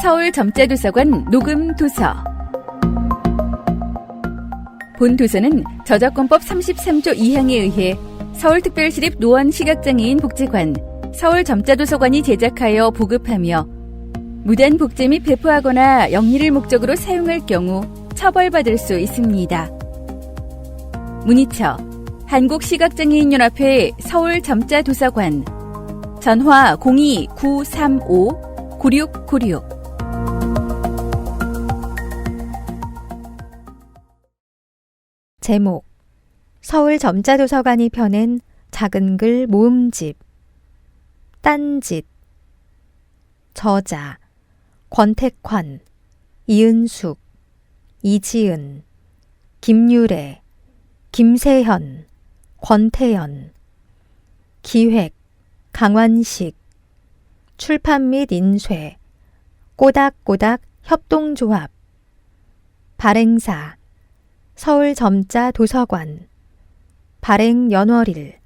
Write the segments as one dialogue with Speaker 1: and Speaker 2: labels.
Speaker 1: 서울점자도서관 녹음도서. 본도서는 저작권법 33조 2항에 의해 서울특별시립 노원시각장애인 복지관, 서울점자도서관이 제작하여 보급하며 무단 복제 및 배포하거나 영리를 목적으로 사용할 경우 처벌받을 수 있습니다. 문의처 한국시각장애인연합회 서울점자도서관, 전화 02-935-9696.
Speaker 2: 제목: 서울점자도서관이 펴낸 작은 글 모음집. 딴짓. 저자: 권택환, 이은숙, 이지은, 김유래, 김세현, 권태연. 기획: 강완식. 출판 및 인쇄: 꼬닥꼬닥 협동조합. 발행사: 서울점자도서관. 발행 연월일: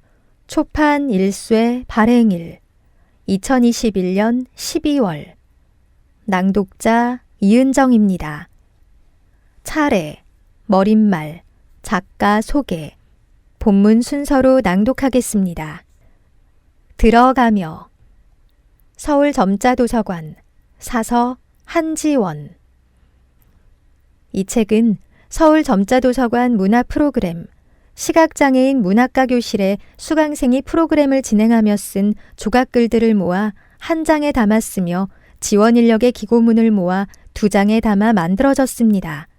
Speaker 2: 초판 1쇄 발행일 2021년 12월. 낭독자 이은정입니다. 차례, 머릿말, 작가 소개, 본문 순서로 낭독하겠습니다. 들어가며. 서울점자도서관, 사서 한지원. 이 책은 서울점자도서관 문화 프로그램, 시각장애인 문학과 교실의 수강생이 프로그램을 진행하며 쓴 조각글들을 모아 한 장에 담았으며 지원 인력의 기고문을 모아 2장에 담아 만들어졌습니다.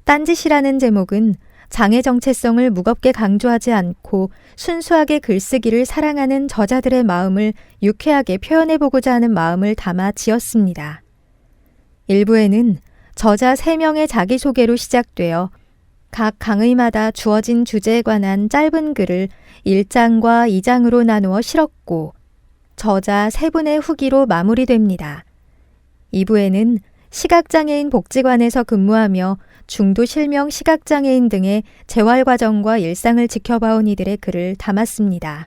Speaker 2: 딴짓이라는 제목은 장애 정체성을 무겁게 강조하지 않고 순수하게 글쓰기를 사랑하는 저자들의 마음을 유쾌하게 표현해보고자 하는 마음을 담아 지었습니다. 일부에는 저자 3명의 자기소개로 시작되어 각 강의마다 주어진 주제에 관한 짧은 글을 1장과 2장으로 나누어 실었고 저자 3분의 후기로 마무리됩니다. 2부에는 시각장애인 복지관에서 근무하며 중도 실명 시각장애인 등의 재활과정과 일상을 지켜봐온 이들의 글을 담았습니다.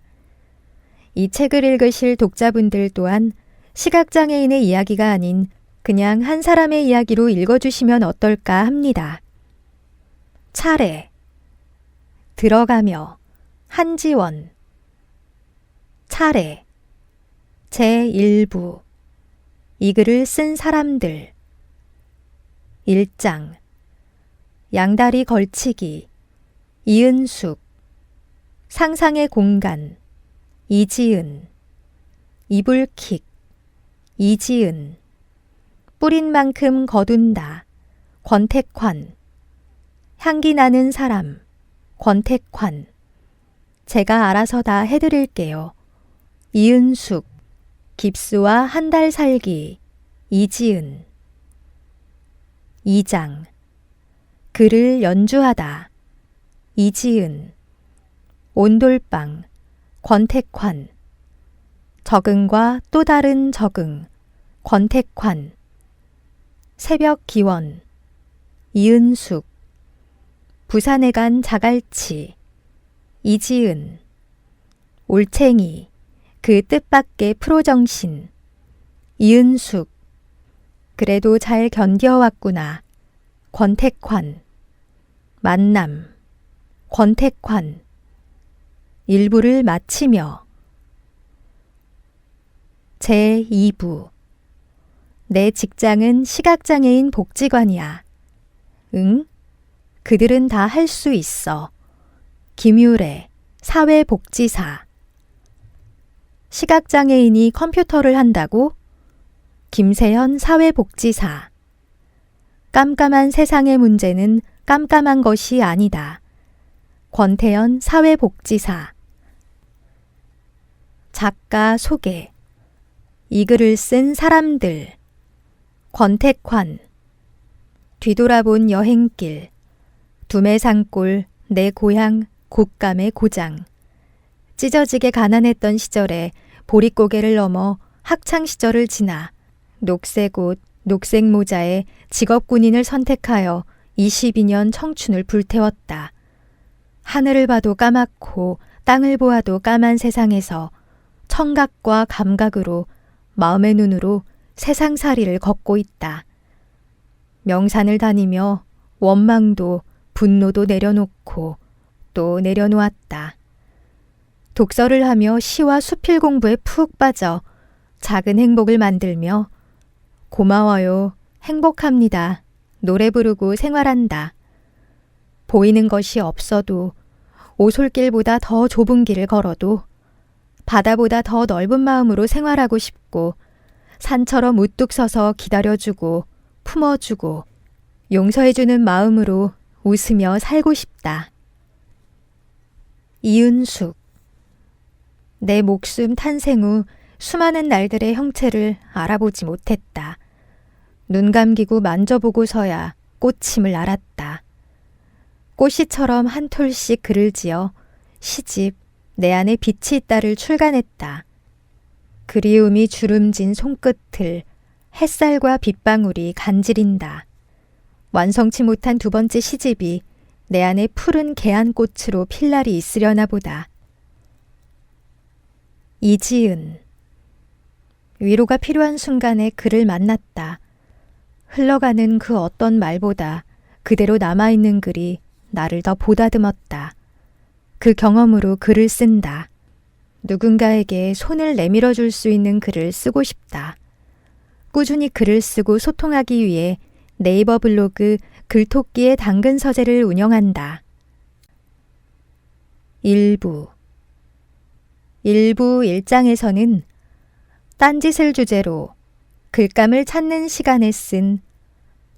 Speaker 2: 이 책을 읽으실 독자분들 또한 시각장애인의 이야기가 아닌 그냥 한 사람의 이야기로 읽어주시면 어떨까 합니다. 차례. 들어가며. 한지원. 차례. 제1부. 이 글을 쓴 사람들. 1장. 양다리 걸치기. 이은숙. 상상의 공간. 이지은. 이불킥. 이지은. 뿌린 만큼 거둔다. 권택환. 향기 나는 사람. 권택환. 제가 알아서 다 해드릴게요. 이은숙. 깁스와 한 달 살기. 이지은. 2장. 글을 연주하다. 이지은. 온돌방. 권택환. 적응과 또 다른 적응. 권택환. 새벽 기원. 이은숙. 부산에 간 자갈치. 이지은. 올챙이. 그 뜻밖의 프로정신. 이은숙. 그래도 잘 견뎌왔구나. 권택환. 만남. 권택환. 일부를 마치며. 제2부. 내 직장은 시각장애인 복지관이야. 응? 그들은 다 할 수 있어. 김유래, 사회복지사. 시각장애인이 컴퓨터를 한다고? 김세현, 사회복지사. 깜깜한 세상의 문제는 깜깜한 것이 아니다. 권태연, 사회복지사. 작가 소개. 이 글을 쓴 사람들. 권택환. 뒤돌아본 여행길. 두매산골, 내 고향, 곶감의 고장. 찢어지게 가난했던 시절에 보릿고개를 넘어 학창시절을 지나 녹색 옷, 녹색 모자에 직업군인을 선택하여 22년 청춘을 불태웠다. 하늘을 봐도 까맣고 땅을 보아도 까만 세상에서 청각과 감각으로 마음의 눈으로 세상살이를 걷고 있다. 명산을 다니며 원망도 분노도 내려놓고 또 내려놓았다. 독서를 하며 시와 수필 공부에 푹 빠져 작은 행복을 만들며 고마워요, 행복합니다, 노래 부르고 생활한다. 보이는 것이 없어도 오솔길보다 더 좁은 길을 걸어도 바다보다 더 넓은 마음으로 생활하고 싶고 산처럼 우뚝 서서 기다려주고 품어주고 용서해주는 마음으로 웃으며 살고 싶다. 이은숙. 내 목숨 탄생 후 수많은 날들의 형체를 알아보지 못했다. 눈 감기고 만져보고서야 꽃임을 알았다. 꽃이처럼 한 톨씩 글을 지어 시집 내 안에 빛이 있다를 출간했다. 그리움이 주름진 손끝을 햇살과 빗방울이 간지린다. 완성치 못한 두 번째 시집이 내 안에 푸른 계안꽃으로 필 날이 있으려나 보다. 이지은. 위로가 필요한 순간에 그를 만났다. 흘러가는 그 어떤 말보다 그대로 남아있는 글이 나를 더 보다듬었다. 그 경험으로 글을 쓴다. 누군가에게 손을 내밀어 줄 수 있는 글을 쓰고 싶다. 꾸준히 글을 쓰고 소통하기 위해 네이버 블로그 글토끼의 당근 서재를 운영한다. 일부 1장에서는 딴짓을 주제로 글감을 찾는 시간에 쓴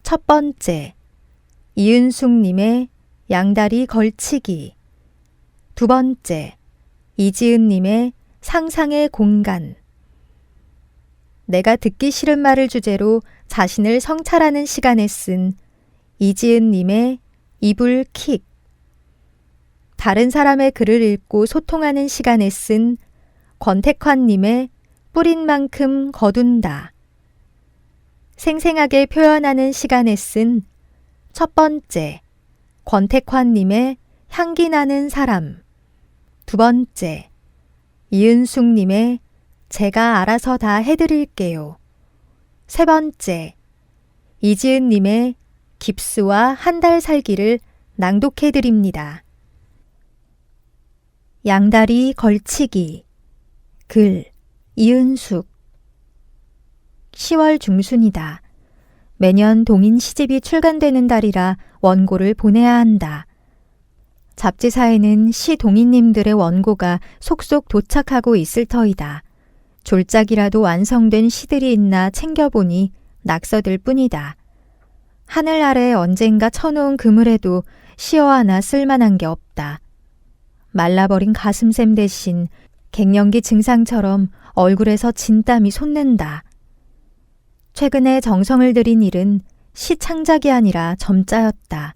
Speaker 2: 첫 번째 이은숙님의 양다리 걸치기, 두 번째 이지은님의 상상의 공간, 내가 듣기 싫은 말을 주제로 자신을 성찰하는 시간에 쓴 이지은님의 이불킥, 다른 사람의 글을 읽고 소통하는 시간에 쓴 권택환님의 뿌린 만큼 거둔다, 생생하게 표현하는 시간에 쓴 첫 번째 권택환님의 향기 나는 사람, 두 번째 이은숙님의 제가 알아서 다 해드릴게요, 세 번째 이지은님의 깁스와 한 달 살기를 낭독해드립니다. 양다리 걸치기. 글 이은숙. 10월 중순이다. 매년 동인 시집이 출간되는 달이라 원고를 보내야 한다. 잡지사에는 시 동인님들의 원고가 속속 도착하고 있을 터이다. 졸작이라도 완성된 시들이 있나 챙겨보니 낙서들 뿐이다. 하늘 아래 언젠가 쳐놓은 그물에도 시어 하나 쓸만한 게 없다. 말라버린 가슴샘 대신 갱년기 증상처럼 얼굴에서 진땀이 솟는다. 최근에 정성을 들인 일은 시 창작이 아니라 점자였다.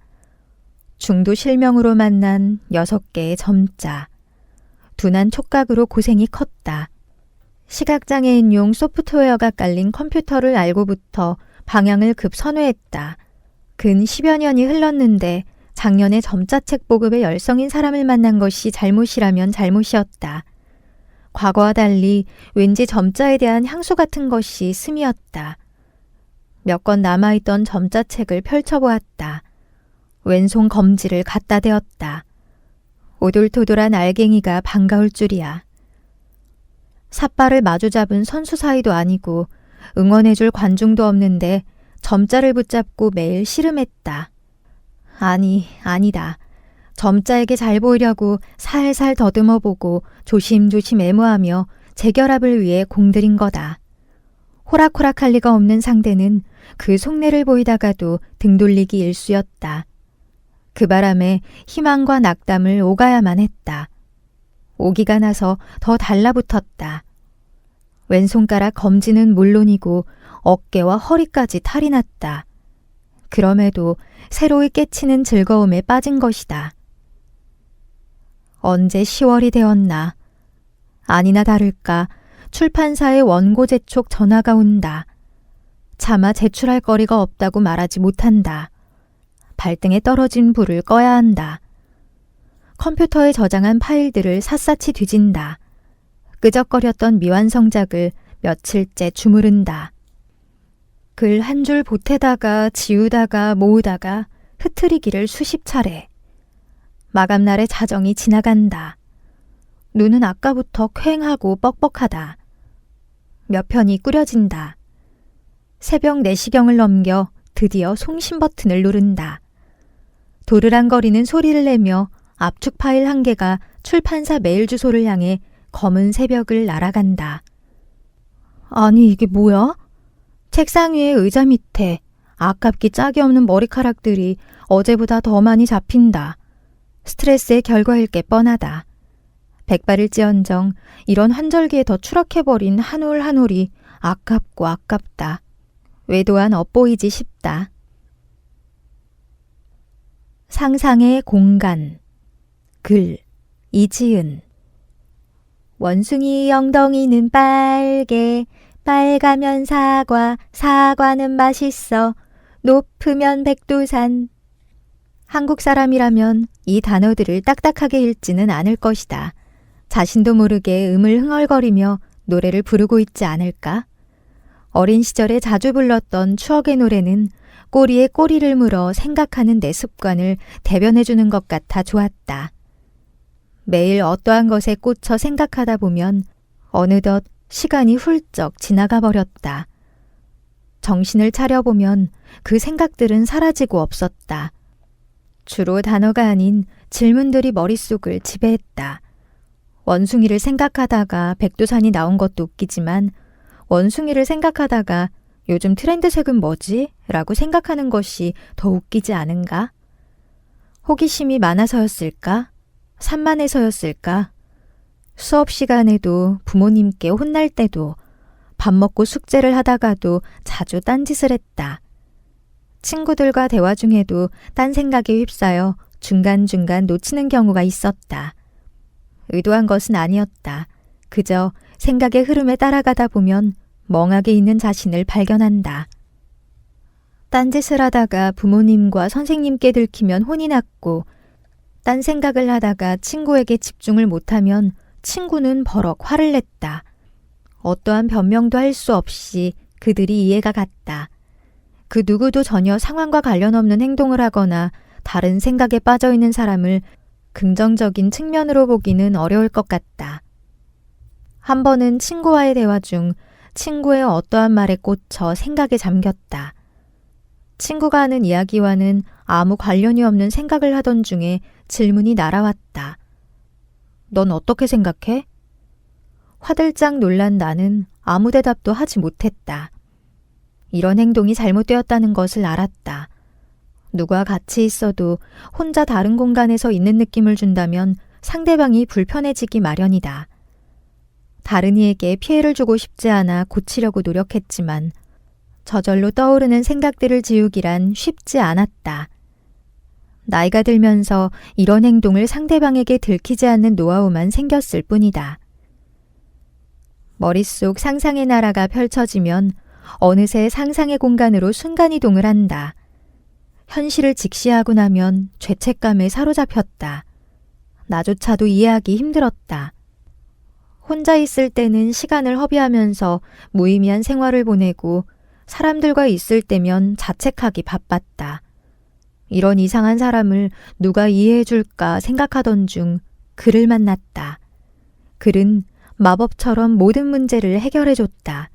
Speaker 2: 중도 실명으로 만난 6개의 점자. 둔한 촉각으로 고생이 컸다. 시각장애인용 소프트웨어가 깔린 컴퓨터를 알고부터 방향을 급 선회했다. 근 10여 년이 흘렀는데 작년에 점자책 보급에 열성인 사람을 만난 것이 잘못이라면 잘못이었다. 과거와 달리 왠지 점자에 대한 향수 같은 것이 스미었다. 몇 권 남아있던 점자책을 펼쳐보았다. 왼손 검지를 갖다 대었다. 오돌토돌한 알갱이가 반가울 줄이야. 삿발을 마주 잡은 선수 사이도 아니고 응원해줄 관중도 없는데 점자를 붙잡고 매일 씨름했다. 아니다. 점자에게 잘 보이려고 살살 더듬어보고 조심조심 애무하며 재결합을 위해 공들인 거다. 호락호락할 리가 없는 상대는 그 속내를 보이다가도 등 돌리기 일쑤였다. 그 바람에 희망과 낙담을 오가야만 했다. 오기가 나서 더 달라붙었다. 왼손가락 검지는 물론이고 어깨와 허리까지 탈이 났다. 그럼에도 새로이 깨치는 즐거움에 빠진 것이다. 언제 10월이 되었나. 아니나 다를까 출판사의 원고 재촉 전화가 온다. 차마 제출할 거리가 없다고 말하지 못한다. 발등에 떨어진 불을 꺼야 한다. 컴퓨터에 저장한 파일들을 샅샅이 뒤진다. 끄적거렸던 미완성작을 며칠째 주무른다. 글 한 줄 보태다가 지우다가 모으다가 흐트리기를 수십 차례. 마감날의 자정이 지나간다. 눈은 아까부터 퀭하고 뻑뻑하다. 몇 편이 꾸려진다. 새벽 4시경을 넘겨 드디어 송신 버튼을 누른다. 도르랑거리는 소리를 내며 압축 파일 한 개가 출판사 메일 주소를 향해 검은 새벽을 날아간다. 아니 이게 뭐야? 책상 위에 의자 밑에 아깝기 짝이 없는 머리카락들이 어제보다 더 많이 잡힌다. 스트레스의 결과일 게 뻔하다. 백발일지언정 이런 환절기에 더 추락해버린 한 올 한 올이 아깝고 아깝다. 외도한 엇보이지 싶다. 상상의 공간. 글 이지은. 원숭이 엉덩이는 빨개, 빨가면 사과, 사과는 맛있어, 높으면 백두산. 한국 사람이라면 이 단어들을 딱딱하게 읽지는 않을 것이다. 자신도 모르게 음을 흥얼거리며 노래를 부르고 있지 않을까? 어린 시절에 자주 불렀던 추억의 노래는 꼬리에 꼬리를 물어 생각하는 내 습관을 대변해주는 것 같아 좋았다. 매일 어떠한 것에 꽂혀 생각하다 보면 어느덧 시간이 훌쩍 지나가 버렸다. 정신을 차려보면 그 생각들은 사라지고 없었다. 주로 단어가 아닌 질문들이 머릿속을 지배했다. 원숭이를 생각하다가 백두산이 나온 것도 웃기지만 원숭이를 생각하다가 요즘 트렌드색은 뭐지? 라고 생각하는 것이 더 웃기지 않은가? 호기심이 많아서였을까? 산만해서였을까? 수업 시간에도 부모님께 혼날 때도 밥 먹고 숙제를 하다가도 자주 딴짓을 했다. 친구들과 대화 중에도 딴 생각에 휩싸여 중간중간 놓치는 경우가 있었다. 의도한 것은 아니었다. 그저 생각의 흐름에 따라가다 보면 멍하게 있는 자신을 발견한다. 딴짓을 하다가 부모님과 선생님께 들키면 혼이 났고, 딴 생각을 하다가 친구에게 집중을 못하면 친구는 버럭 화를 냈다. 어떠한 변명도 할 수 없이 그들이 이해가 갔다. 그 누구도 전혀 상황과 관련 없는 행동을 하거나 다른 생각에 빠져 있는 사람을 긍정적인 측면으로 보기는 어려울 것 같다. 한 번은 친구와의 대화 중 친구의 어떠한 말에 꽂혀 생각에 잠겼다. 친구가 하는 이야기와는 아무 관련이 없는 생각을 하던 중에 질문이 날아왔다. 넌 어떻게 생각해? 화들짝 놀란 나는 아무 대답도 하지 못했다. 이런 행동이 잘못되었다는 것을 알았다. 누가 같이 있어도 혼자 다른 공간에서 있는 느낌을 준다면 상대방이 불편해지기 마련이다. 다른 이에게 피해를 주고 싶지 않아 고치려고 노력했지만 저절로 떠오르는 생각들을 지우기란 쉽지 않았다. 나이가 들면서 이런 행동을 상대방에게 들키지 않는 노하우만 생겼을 뿐이다. 머릿속 상상의 나라가 펼쳐지면 어느새 상상의 공간으로 순간이동을 한다. 현실을 직시하고 나면 죄책감에 사로잡혔다. 나조차도 이해하기 힘들었다. 혼자 있을 때는 시간을 허비하면서 무의미한 생활을 보내고 사람들과 있을 때면 자책하기 바빴다. 이런 이상한 사람을 누가 이해해 줄까 생각하던 중 그를 만났다. 그는 마법처럼 모든 문제를 해결해 줬다.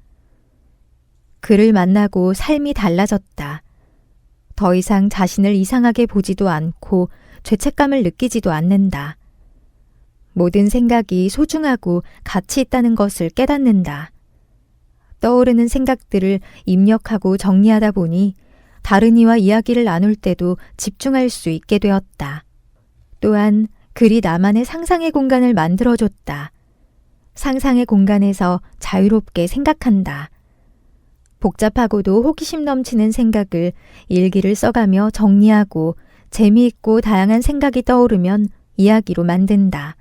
Speaker 2: 그를 만나고 삶이 달라졌다. 더 이상 자신을 이상하게 보지도 않고 죄책감을 느끼지도 않는다. 모든 생각이 소중하고 가치 있다는 것을 깨닫는다. 떠오르는 생각들을 입력하고 정리하다 보니 다른 이와 이야기를 나눌 때도 집중할 수 있게 되었다. 또한 글이 나만의 상상의 공간을 만들어줬다. 상상의 공간에서 자유롭게 생각한다. 복잡하고도 호기심 넘치는 생각을 일기를 써가며 정리하고 재미있고 다양한 생각이 떠오르면 이야기로 만든다.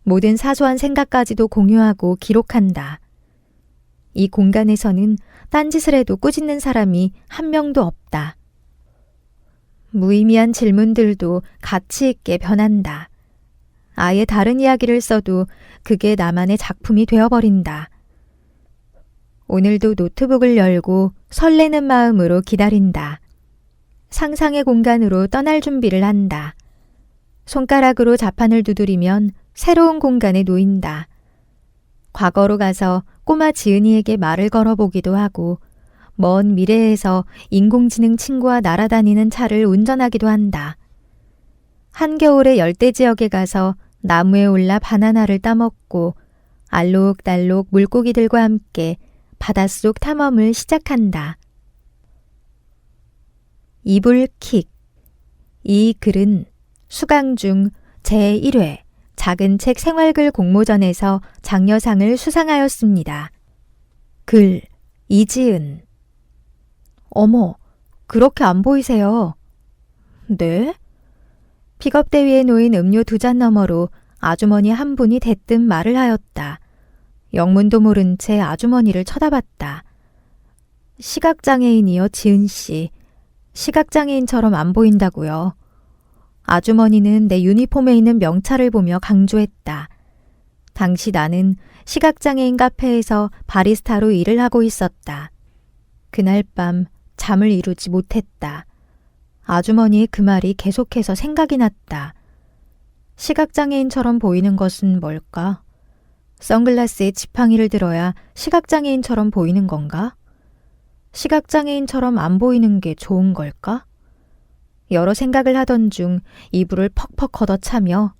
Speaker 2: 모든 사소한 생각까지도 공유하고 기록한다. 이 공간에서는 딴짓을 해도 꾸짖는 사람이 한 명도 없다. 무의미한 질문들도 가치 있게 변한다. 아예 다른 이야기를 써도 그게 나만의 작품이 되어버린다. 오늘도 노트북을 열고 설레는 마음으로 기다린다. 상상의 공간으로 떠날 준비를 한다. 손가락으로 자판을 두드리면 새로운 공간에 놓인다. 과거로 가서 꼬마 지은이에게 말을 걸어보기도 하고 먼 미래에서 인공지능 친구와 날아다니는 차를 운전하기도 한다. 한겨울의 열대 지역에 가서 나무에 올라 바나나를 따먹고 알록달록 물고기들과 함께 바닷속 탐험을 시작한다. 이불킥. 이 글은 수강중 제1회 작은 책 생활글 공모전에서 장려상을 수상하였습니다. 글 이지은. 어머, 그렇게 안 보이세요? 네? 픽업대 위에 놓인 음료 2잔 너머로 아주머니 한 분이 대뜸 말을 하였다. 영문도 모른 채 아주머니를 쳐다봤다. 시각장애인이요, 지은씨. 시각장애인처럼 안 보인다고요. 아주머니는 내 유니폼에 있는 명찰을 보며 강조했다. 당시 나는 시각장애인 카페에서 바리스타로 일을 하고 있었다. 그날 밤 잠을 이루지 못했다. 아주머니의 그 말이 계속해서 생각이 났다. 시각장애인처럼 보이는 것은 뭘까? 선글라스에 지팡이를 들어야 시각장애인처럼 보이는 건가? 시각장애인처럼 안 보이는 게 좋은 걸까? 여러 생각을 하던 중 이불을 퍽퍽 걷어차며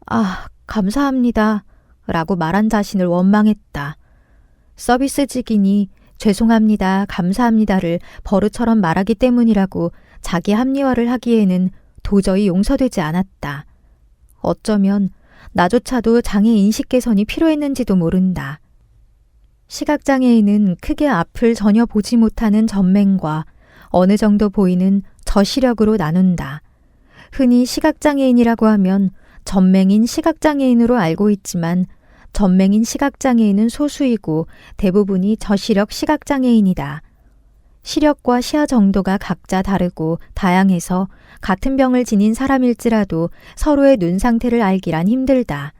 Speaker 2: 아, 감사합니다 라고 말한 자신을 원망했다. 서비스직이니 죄송합니다, 감사합니다를 버릇처럼 말하기 때문이라고 자기 합리화를 하기에는 도저히 용서되지 않았다. 어쩌면 나조차도 장애 인식 개선이 필요했는지도 모른다. 시각장애인은 크게 앞을 전혀 보지 못하는 전맹과 어느 정도 보이는 저시력으로 나눈다. 흔히 시각장애인이라고 하면 전맹인 시각장애인으로 알고 있지만 전맹인 시각장애인은 소수이고 대부분이 저시력 시각장애인이다. 시력과 시야 정도가 각자 다르고 다양해서 같은 병을 지닌 사람일지라도 서로의 눈 상태를 알기란 힘들다.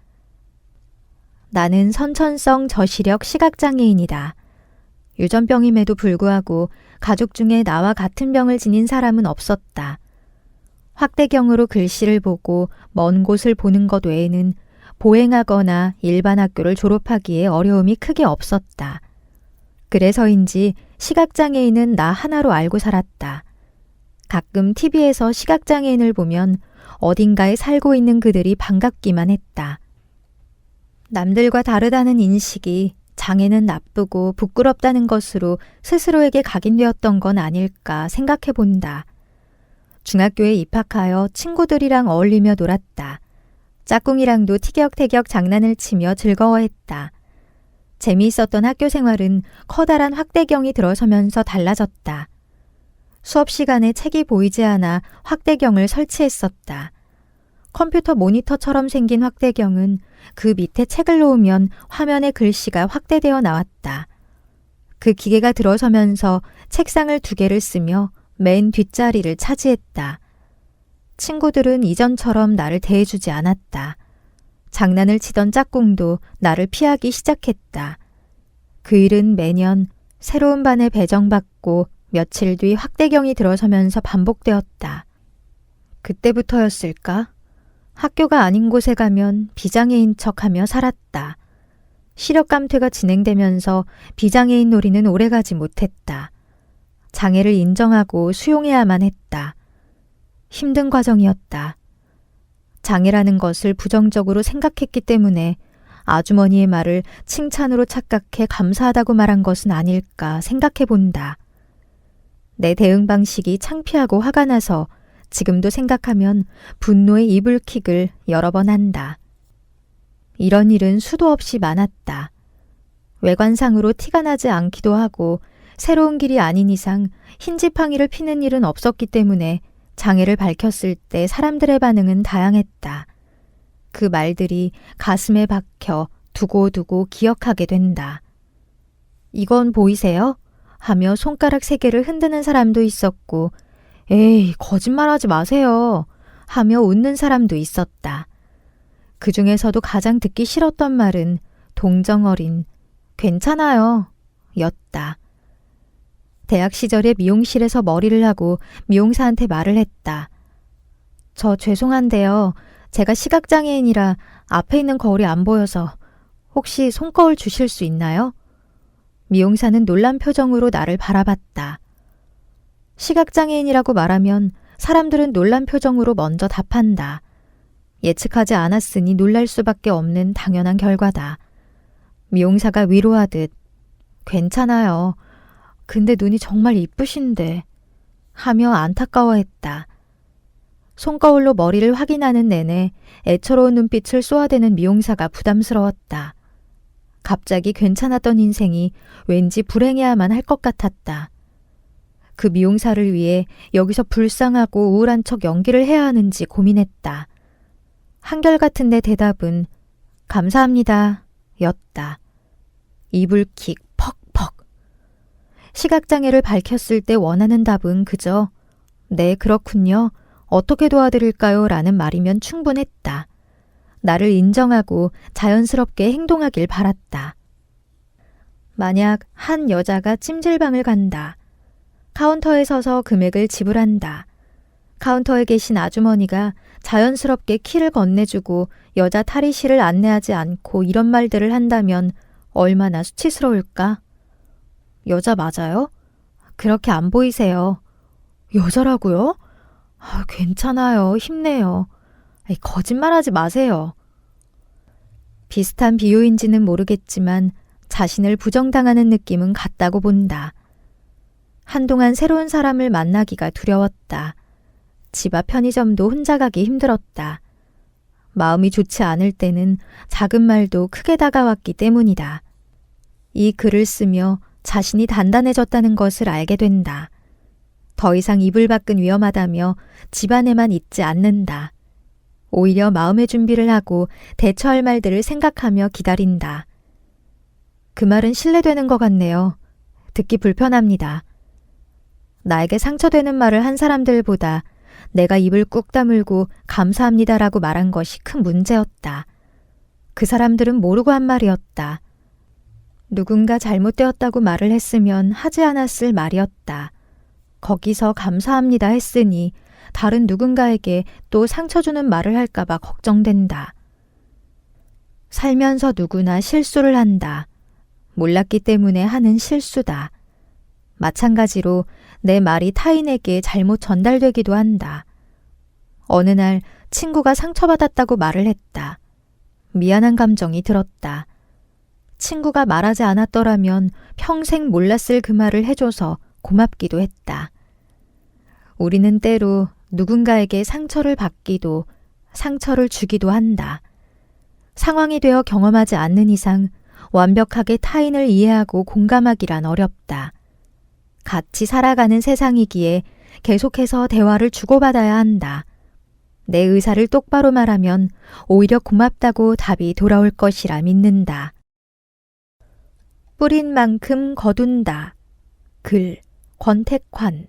Speaker 2: 나는 선천성 저시력 시각장애인이다. 유전병임에도 불구하고 가족 중에 나와 같은 병을 지닌 사람은 없었다. 확대경으로 글씨를 보고 먼 곳을 보는 것 외에는 보행하거나 일반 학교를 졸업하기에 어려움이 크게 없었다. 그래서인지 시각장애인은 나 하나로 알고 살았다. 가끔 TV에서 시각장애인을 보면 어딘가에 살고 있는 그들이 반갑기만 했다. 남들과 다르다는 인식이 장애는 나쁘고 부끄럽다는 것으로 스스로에게 각인되었던 건 아닐까 생각해 본다. 중학교에 입학하여 친구들이랑 어울리며 놀았다. 짝꿍이랑도 티격태격 장난을 치며 즐거워했다. 재미있었던 학교 생활은 커다란 확대경이 들어서면서 달라졌다. 수업 시간에 책이 보이지 않아 확대경을 설치했었다. 컴퓨터 모니터처럼 생긴 확대경은 그 밑에 책을 놓으면 화면에 글씨가 확대되어 나왔다. 그 기계가 들어서면서 책상을 2개를 쓰며 맨 뒷자리를 차지했다. 친구들은 이전처럼 나를 대해주지 않았다. 장난을 치던 짝꿍도 나를 피하기 시작했다. 그 일은 매년 새로운 반에 배정받고 며칠 뒤 확대경이 들어서면서 반복되었다. 그때부터였을까? 학교가 아닌 곳에 가면 비장애인 척하며 살았다. 시력 감퇴가 진행되면서 비장애인 놀이는 오래가지 못했다. 장애를 인정하고 수용해야만 했다. 힘든 과정이었다. 장애라는 것을 부정적으로 생각했기 때문에 아주머니의 말을 칭찬으로 착각해 감사하다고 말한 것은 아닐까 생각해 본다. 내 대응 방식이 창피하고 화가 나서 지금도 생각하면 분노의 이불킥을 여러 번 한다. 이런 일은 수도 없이 많았다. 외관상으로 티가 나지 않기도 하고 새로운 길이 아닌 이상 흰 지팡이를 피는 일은 없었기 때문에 장애를 밝혔을 때 사람들의 반응은 다양했다. 그 말들이 가슴에 박혀 두고두고 기억하게 된다. 이건 보이세요? 하며 손가락 3개를 흔드는 사람도 있었고 에이, 거짓말하지 마세요 하며 웃는 사람도 있었다. 그 중에서도 가장 듣기 싫었던 말은 동정어린 괜찮아요 였다. 대학 시절에 미용실에서 머리를 하고 미용사한테 말을 했다. 저 죄송한데요. 제가 시각장애인이라 앞에 있는 거울이 안 보여서 혹시 손거울 주실 수 있나요? 미용사는 놀란 표정으로 나를 바라봤다. 시각장애인이라고 말하면 사람들은 놀란 표정으로 먼저 답한다. 예측하지 않았으니 놀랄 수밖에 없는 당연한 결과다. 미용사가 위로하듯 괜찮아요. 근데 눈이 정말 이쁘신데 하며 안타까워했다. 손거울로 머리를 확인하는 내내 애처로운 눈빛을 쏘아대는 미용사가 부담스러웠다. 갑자기 괜찮았던 인생이 왠지 불행해야만 할 것 같았다. 그 미용사를 위해 여기서 불쌍하고 우울한 척 연기를 해야 하는지 고민했다. 한결같은 내 대답은 감사합니다 였다. 이불킥 퍽퍽. 시각장애를 밝혔을 때 원하는 답은 그저 네 그렇군요. 어떻게 도와드릴까요? 라는 말이면 충분했다. 나를 인정하고 자연스럽게 행동하길 바랐다. 만약 한 여자가 찜질방을 간다. 카운터에 서서 금액을 지불한다. 카운터에 계신 아주머니가 자연스럽게 키를 건네주고 여자 탈의실을 안내하지 않고 이런 말들을 한다면 얼마나 수치스러울까? 여자 맞아요? 그렇게 안 보이세요. 여자라고요? 괜찮아요. 힘내요. 거짓말하지 마세요. 비슷한 비유인지는 모르겠지만 자신을 부정당하는 느낌은 같다고 본다. 한동안 새로운 사람을 만나기가 두려웠다. 집 앞 편의점도 혼자 가기 힘들었다. 마음이 좋지 않을 때는 작은 말도 크게 다가왔기 때문이다. 이 글을 쓰며 자신이 단단해졌다는 것을 알게 된다. 더 이상 이불 밖은 위험하다며 집 안에만 있지 않는다. 오히려 마음의 준비를 하고 대처할 말들을 생각하며 기다린다. 그 말은 신뢰되는 것 같네요. 듣기 불편합니다. 나에게 상처되는 말을 한 사람들보다 내가 입을 꾹 다물고 감사합니다라고 말한 것이 큰 문제였다. 그 사람들은 모르고 한 말이었다. 누군가 잘못되었다고 말을 했으면 하지 않았을 말이었다. 거기서 감사합니다 했으니 다른 누군가에게 또 상처 주는 말을 할까봐 걱정된다. 살면서 누구나 실수를 한다. 몰랐기 때문에 하는 실수다. 마찬가지로 내 말이 타인에게 잘못 전달되기도 한다. 어느 날 친구가 상처받았다고 말을 했다. 미안한 감정이 들었다. 친구가 말하지 않았더라면 평생 몰랐을 그 말을 해줘서 고맙기도 했다. 우리는 때로 누군가에게 상처를 받기도 상처를 주기도 한다. 상황이 되어 경험하지 않는 이상 완벽하게 타인을 이해하고 공감하기란 어렵다. 같이 살아가는 세상이기에 계속해서 대화를 주고받아야 한다. 내 의사를 똑바로 말하면 오히려 고맙다고 답이 돌아올 것이라 믿는다. 뿌린 만큼 거둔다. 글 권택환.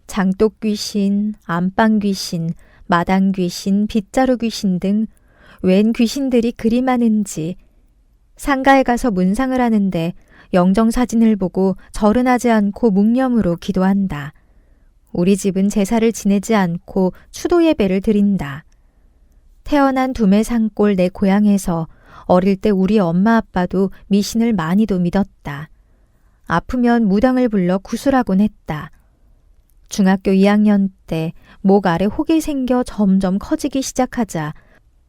Speaker 2: 장독 귀신, 안방 귀신, 마당 귀신, 빗자루 귀신 등 웬 귀신들이 그리 많은지 상가에 가서 문상을 하는데 영정사진을 보고 절은 하지 않고 묵념으로 기도한다. 우리 집은 제사를 지내지 않고 추도 예배를 드린다. 태어난 두메산골 내 고향에서 어릴 때 우리 엄마 아빠도 미신을 많이도 믿었다. 아프면 무당을 불러 구술하곤 했다. 중학교 2학년 때 목 아래 혹이 생겨 점점 커지기 시작하자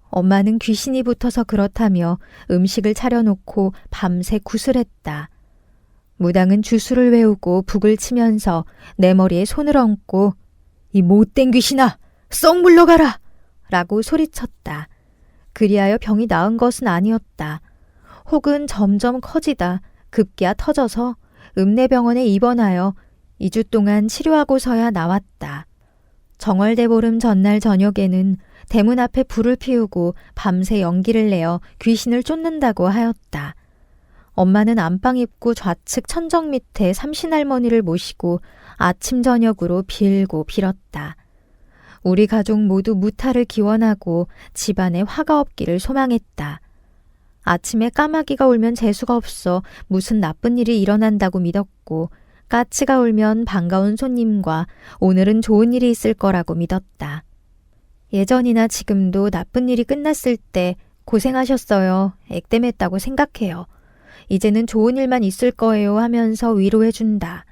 Speaker 2: 엄마는 귀신이 붙어서 그렇다며 음식을 차려놓고 밤새 구슬했다. 무당은 주술을 외우고 북을 치면서 내 머리에 손을 얹고 이 못된 귀신아 썩 물러가라! 라고 소리쳤다. 그리하여 병이 나은 것은 아니었다. 혹은 점점 커지다 급기야 터져서 읍내병원에 입원하여 2주 동안 치료하고서야 나왔다. 정월대보름 전날 저녁에는 대문 앞에 불을 피우고 밤새 연기를 내어 귀신을 쫓는다고 하였다. 엄마는 안방 입구 좌측 천정 밑에 삼신할머니를 모시고 아침 저녁으로 빌고 빌었다. 우리 가족 모두 무탈을 기원하고 집안에 화가 없기를 소망했다. 아침에 까마귀가 울면 재수가 없어 무슨 나쁜 일이 일어난다고 믿었고, 까치가 울면 반가운 손님과 오늘은 좋은 일이 있을 거라고 믿었다. 예전이나 지금도 나쁜 일이 끝났을 때 고생하셨어요, 액땜했다고 생각해요. 이제는 좋은 일만 있을 거예요 하면서 위로해준다.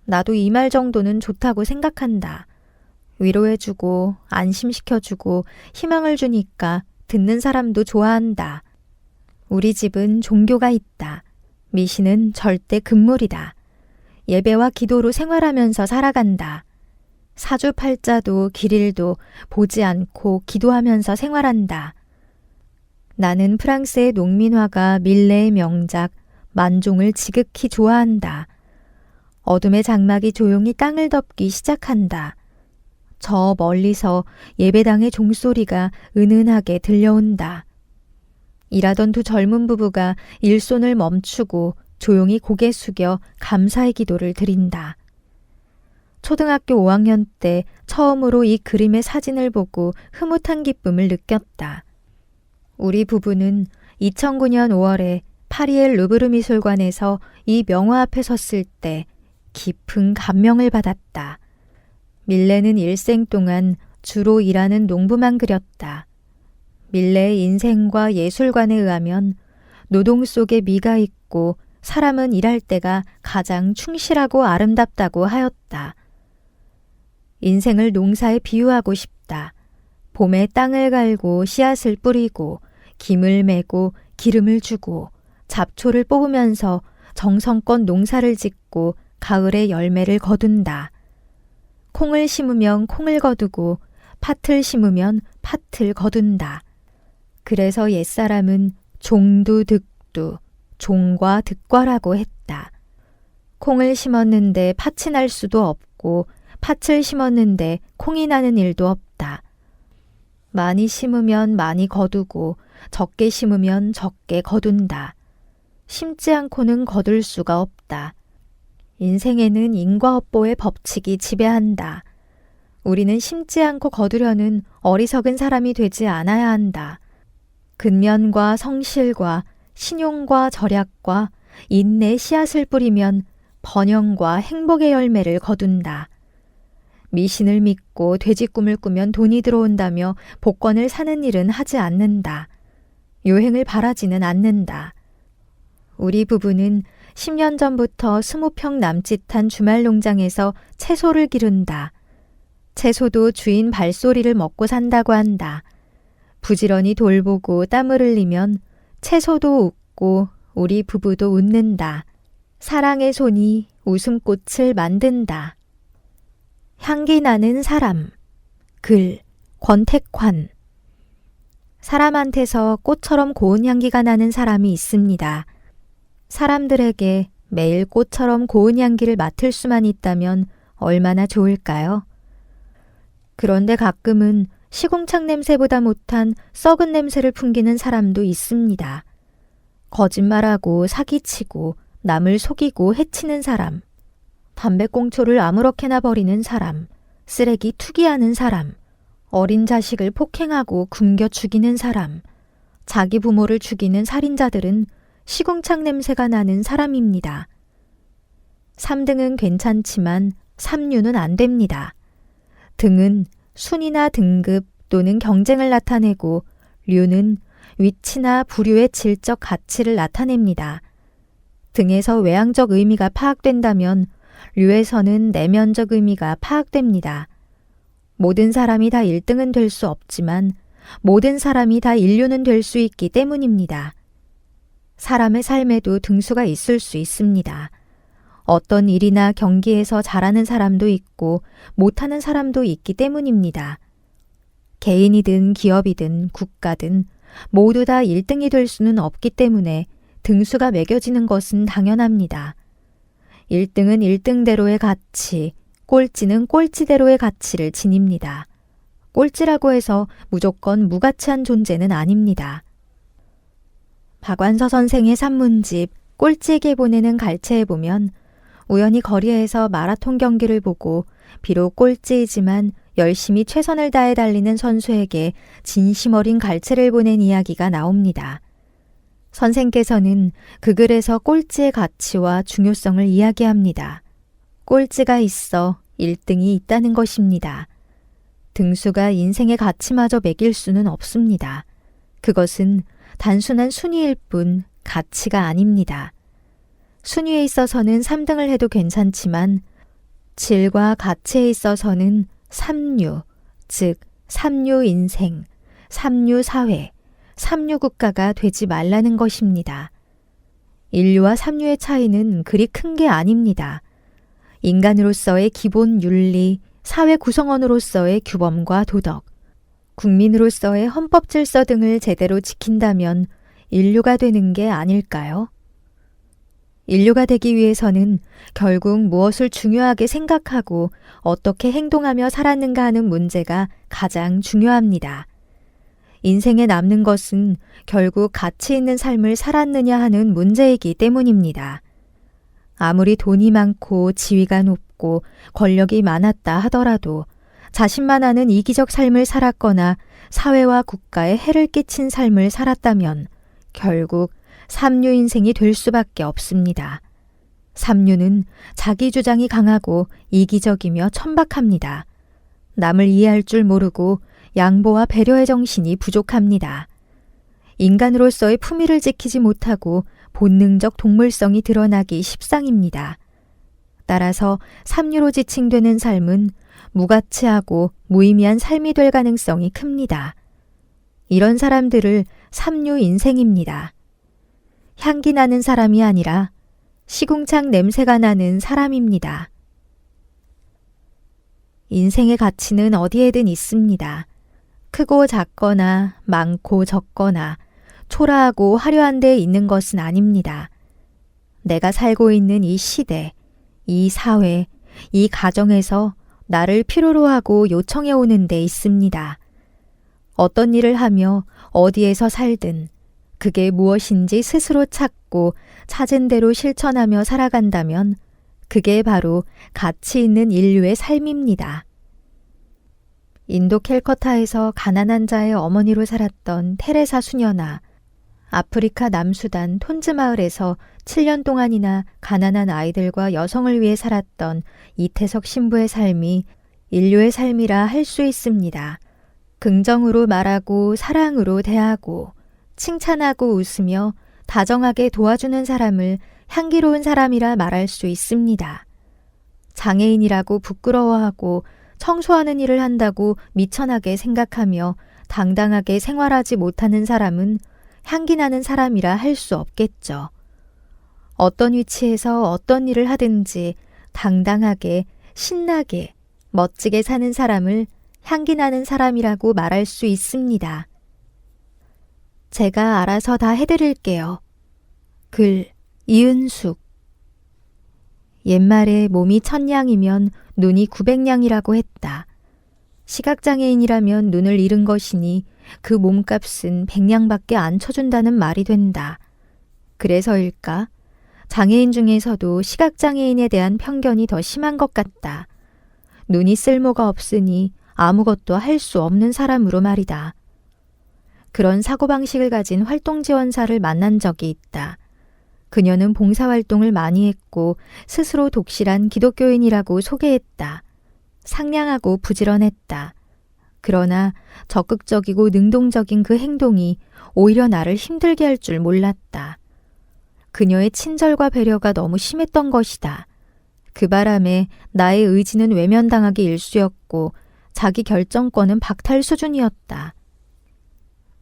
Speaker 2: 나도 이 말 정도는 좋다고 생각한다. 위로해주고 안심시켜주고 희망을 주니까 듣는 사람도 좋아한다. 우리 집은 종교가 있다. 미신은 절대 금물이다. 예배와 기도로 생활하면서 살아간다. 사주팔자도 길일도 보지 않고 기도하면서 생활한다. 나는 프랑스의 농민화가 밀레의 명작 만종을 지극히 좋아한다. 어둠의 장막이 조용히 땅을 덮기 시작한다. 저 멀리서 예배당의 종소리가 은은하게 들려온다. 일하던 두 젊은 부부가 일손을 멈추고 조용히 고개 숙여 감사의 기도를 드린다. 초등학교 5학년 때 처음으로 이 그림의 사진을 보고 흐뭇한 기쁨을 느꼈다. 우리 부부는 2009년 5월에 파리의 루브르 미술관에서 이 명화 앞에 섰을 때 깊은 감명을 받았다. 밀레는 일생 동안 주로 일하는 농부만 그렸다. 밀레의 인생과 예술관에 의하면 노동 속에 미가 있고 사람은 일할 때가 가장 충실하고 아름답다고 하였다. 인생을 농사에 비유하고 싶다. 봄에 땅을 갈고 씨앗을 뿌리고 김을 메고 기름을 주고 잡초를 뽑으면서 정성껏 농사를 짓고 가을에 열매를 거둔다. 콩을 심으면 콩을 거두고 팥을 심으면 팥을 거둔다. 그래서 옛사람은 종두 득두, 종과 득과라고 했다. 콩을 심었는데 팥이 날 수도 없고 팥을 심었는데 콩이 나는 일도 없다. 많이 심으면 많이 거두고 적게 심으면 적게 거둔다. 심지 않고는 거둘 수가 없다. 인생에는 인과업보의 법칙이 지배한다. 우리는 심지 않고 거두려는 어리석은 사람이 되지 않아야 한다. 근면과 성실과 신용과 절약과 인내의 씨앗을 뿌리면 번영과 행복의 열매를 거둔다. 미신을 믿고 돼지 꿈을 꾸면 돈이 들어온다며 복권을 사는 일은 하지 않는다. 요행을 바라지는 않는다. 우리 부부는 10년 전부터 20평 남짓한 주말 농장에서 채소를 기른다. 채소도 주인 발소리를 먹고 산다고 한다. 부지런히 돌보고 땀을 흘리면 채소도 웃고 우리 부부도 웃는다. 사랑의 손이 웃음꽃을 만든다. 향기 나는 사람. 글 권택환. 사람한테서 꽃처럼 고운 향기가 나는 사람이 있습니다. 사람들에게 매일 꽃처럼 고운 향기를 맡을 수만 있다면 얼마나 좋을까요? 그런데 가끔은 시궁창 냄새보다 못한 썩은 냄새를 풍기는 사람도 있습니다. 거짓말하고 사기치고 남을 속이고 해치는 사람, 담배꽁초를 아무렇게나 버리는 사람, 쓰레기 투기하는 사람, 어린 자식을 폭행하고 굶겨 죽이는 사람, 자기 부모를 죽이는 살인자들은 시궁창 냄새가 나는 사람입니다. 3등은 괜찮지만 3류는 안 됩니다. 등은 순위나 등급 또는 경쟁을 나타내고 류는 위치나 부류의 질적 가치를 나타냅니다. 등에서 외향적 의미가 파악된다면 류에서는 내면적 의미가 파악됩니다. 모든 사람이 다 1등은 될 수 없지만 모든 사람이 다 인류는 될 수 있기 때문입니다. 사람의 삶에도 등수가 있을 수 있습니다. 어떤 일이나 경기에서 잘하는 사람도 있고 못하는 사람도 있기 때문입니다. 개인이든 기업이든 국가든 모두 다 1등이 될 수는 없기 때문에 등수가 매겨지는 것은 당연합니다. 1등은 1등대로의 가치, 꼴찌는 꼴찌대로의 가치를 지닙니다. 꼴찌라고 해서 무조건 무가치한 존재는 아닙니다. 박완서 선생의 산문집 꼴찌에게 보내는 갈채에 보면 우연히 거리에서 마라톤 경기를 보고 비록 꼴찌이지만 열심히 최선을 다해 달리는 선수에게 진심 어린 갈채를 보낸 이야기가 나옵니다. 선생께서는 그 글에서 꼴찌의 가치와 중요성을 이야기합니다. 꼴찌가 있어 1등이 있다는 것입니다. 등수가 인생의 가치마저 매길 수는 없습니다. 그것은 단순한 순위일 뿐 가치가 아닙니다. 순위에 있어서는 3등을 해도 괜찮지만 질과 가치에 있어서는 삼류, 즉 삼류 인생, 삼류 사회, 삼류 국가가 되지 말라는 것입니다. 인류와 삼류의 차이는 그리 큰 게 아닙니다. 인간으로서의 기본 윤리, 사회 구성원으로서의 규범과 도덕, 국민으로서의 헌법 질서 등을 제대로 지킨다면 인류가 되는 게 아닐까요? 인류가 되기 위해서는 결국 무엇을 중요하게 생각하고 어떻게 행동하며 살았는가 하는 문제가 가장 중요합니다. 인생에 남는 것은 결국 가치 있는 삶을 살았느냐 하는 문제이기 때문입니다. 아무리 돈이 많고 지위가 높고 권력이 많았다 하더라도 자신만 아는 이기적 삶을 살았거나 사회와 국가에 해를 끼친 삶을 살았다면 결국 삼류 인생이 될 수밖에 없습니다. 삼류는 자기 주장이 강하고 이기적이며 천박합니다. 남을 이해할 줄 모르고 양보와 배려의 정신이 부족합니다. 인간으로서의 품위를 지키지 못하고 본능적 동물성이 드러나기 십상입니다. 따라서 삼류로 지칭되는 삶은 무가치하고 무의미한 삶이 될 가능성이 큽니다. 이런 사람들을 삼류 인생입니다. 향기 나는 사람이 아니라 시궁창 냄새가 나는 사람입니다. 인생의 가치는 어디에든 있습니다. 크고 작거나 많고 적거나 초라하고 화려한 데에 있는 것은 아닙니다. 내가 살고 있는 이 시대, 이 사회, 이 가정에서 나를 필요로 하고 요청해 오는 데 있습니다. 어떤 일을 하며 어디에서 살든 그게 무엇인지 스스로 찾고 찾은 대로 실천하며 살아간다면 그게 바로 가치 있는 인류의 삶입니다. 인도 캘커타에서 가난한 자의 어머니로 살았던 테레사 수녀나 아프리카 남수단 톤즈 마을에서 7년 동안이나 가난한 아이들과 여성을 위해 살았던 이태석 신부의 삶이 인류의 삶이라 할 수 있습니다. 긍정으로 말하고 사랑으로 대하고 칭찬하고 웃으며 다정하게 도와주는 사람을 향기로운 사람이라 말할 수 있습니다. 장애인이라고 부끄러워하고 청소하는 일을 한다고 미천하게 생각하며 당당하게 생활하지 못하는 사람은 향기나는 사람이라 할 수 없겠죠. 어떤 위치에서 어떤 일을 하든지 당당하게, 신나게, 멋지게 사는 사람을 향기나는 사람이라고 말할 수 있습니다. 제가 알아서 다 해드릴게요. 글 이은숙. 옛말에 몸이 1000냥이면 눈이 900냥이라고 했다. 시각장애인이라면 눈을 잃은 것이니 그 몸값은 100냥밖에 안 쳐준다는 말이 된다. 그래서일까? 장애인 중에서도 시각장애인에 대한 편견이 더 심한 것 같다. 눈이 쓸모가 없으니 아무것도 할 수 없는 사람으로 말이다. 그런 사고방식을 가진 활동지원사를 만난 적이 있다. 그녀는 봉사활동을 많이 했고 스스로 독실한 기독교인이라고 소개했다. 상냥하고 부지런했다. 그러나 적극적이고 능동적인 그 행동이 오히려 나를 힘들게 할 줄 몰랐다. 그녀의 친절과 배려가 너무 심했던 것이다. 그 바람에 나의 의지는 외면당하기 일쑤였고 자기 결정권은 박탈 수준이었다.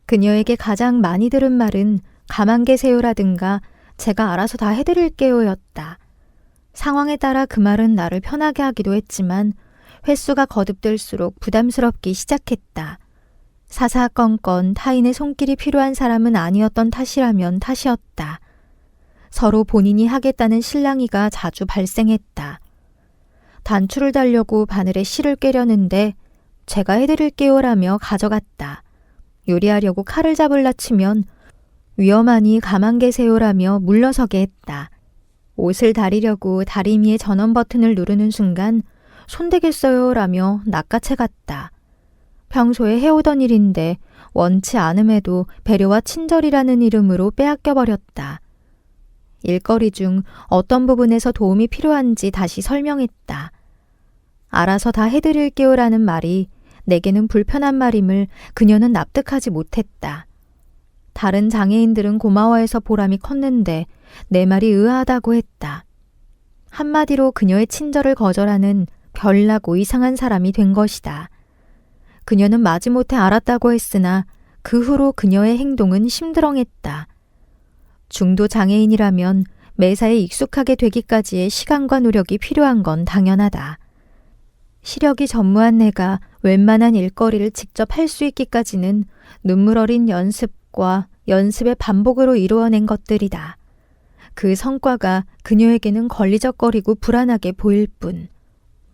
Speaker 2: 그녀에게 가장 많이 들은 말은 가만 계세요라든가 제가 알아서 다 해드릴게요였다. 상황에 따라 그 말은 나를 편하게 하기도 했지만 횟수가 거듭될수록 부담스럽기 시작했다. 사사건건 타인의 손길이 필요한 사람은 아니었던 탓이라면 탓이었다. 서로 본인이 하겠다는 실랑이가 자주 발생했다. 단추를 달려고 바늘에 실을 꿰려는데 제가 해드릴게요라며 가져갔다. 요리하려고 칼을 잡을라 치면 위험하니 가만 계세요라며 물러서게 했다. 옷을 다리려고 다리미의 전원 버튼을 누르는 순간 손대겠어요라며 낚아채 갔다. 평소에 해오던 일인데 원치 않음에도 배려와 친절이라는 이름으로 빼앗겨버렸다. 일거리 중 어떤 부분에서 도움이 필요한지 다시 설명했다. 알아서 다 해드릴게요라는 말이 내게는 불편한 말임을 그녀는 납득하지 못했다. 다른 장애인들은 고마워해서 보람이 컸는데 내 말이 의아하다고 했다. 한마디로 그녀의 친절을 거절하는 별나고 이상한 사람이 된 것이다. 그녀는 마지못해 알았다고 했으나 그 후로 그녀의 행동은 심드렁했다. 중도 장애인이라면 매사에 익숙하게 되기까지의 시간과 노력이 필요한 건 당연하다. 시력이 전무한 내가 웬만한 일거리를 직접 할 수 있기까지는 눈물 어린 연습과 연습의 반복으로 이루어낸 것들이다. 그 성과가 그녀에게는 걸리적거리고 불안하게 보일 뿐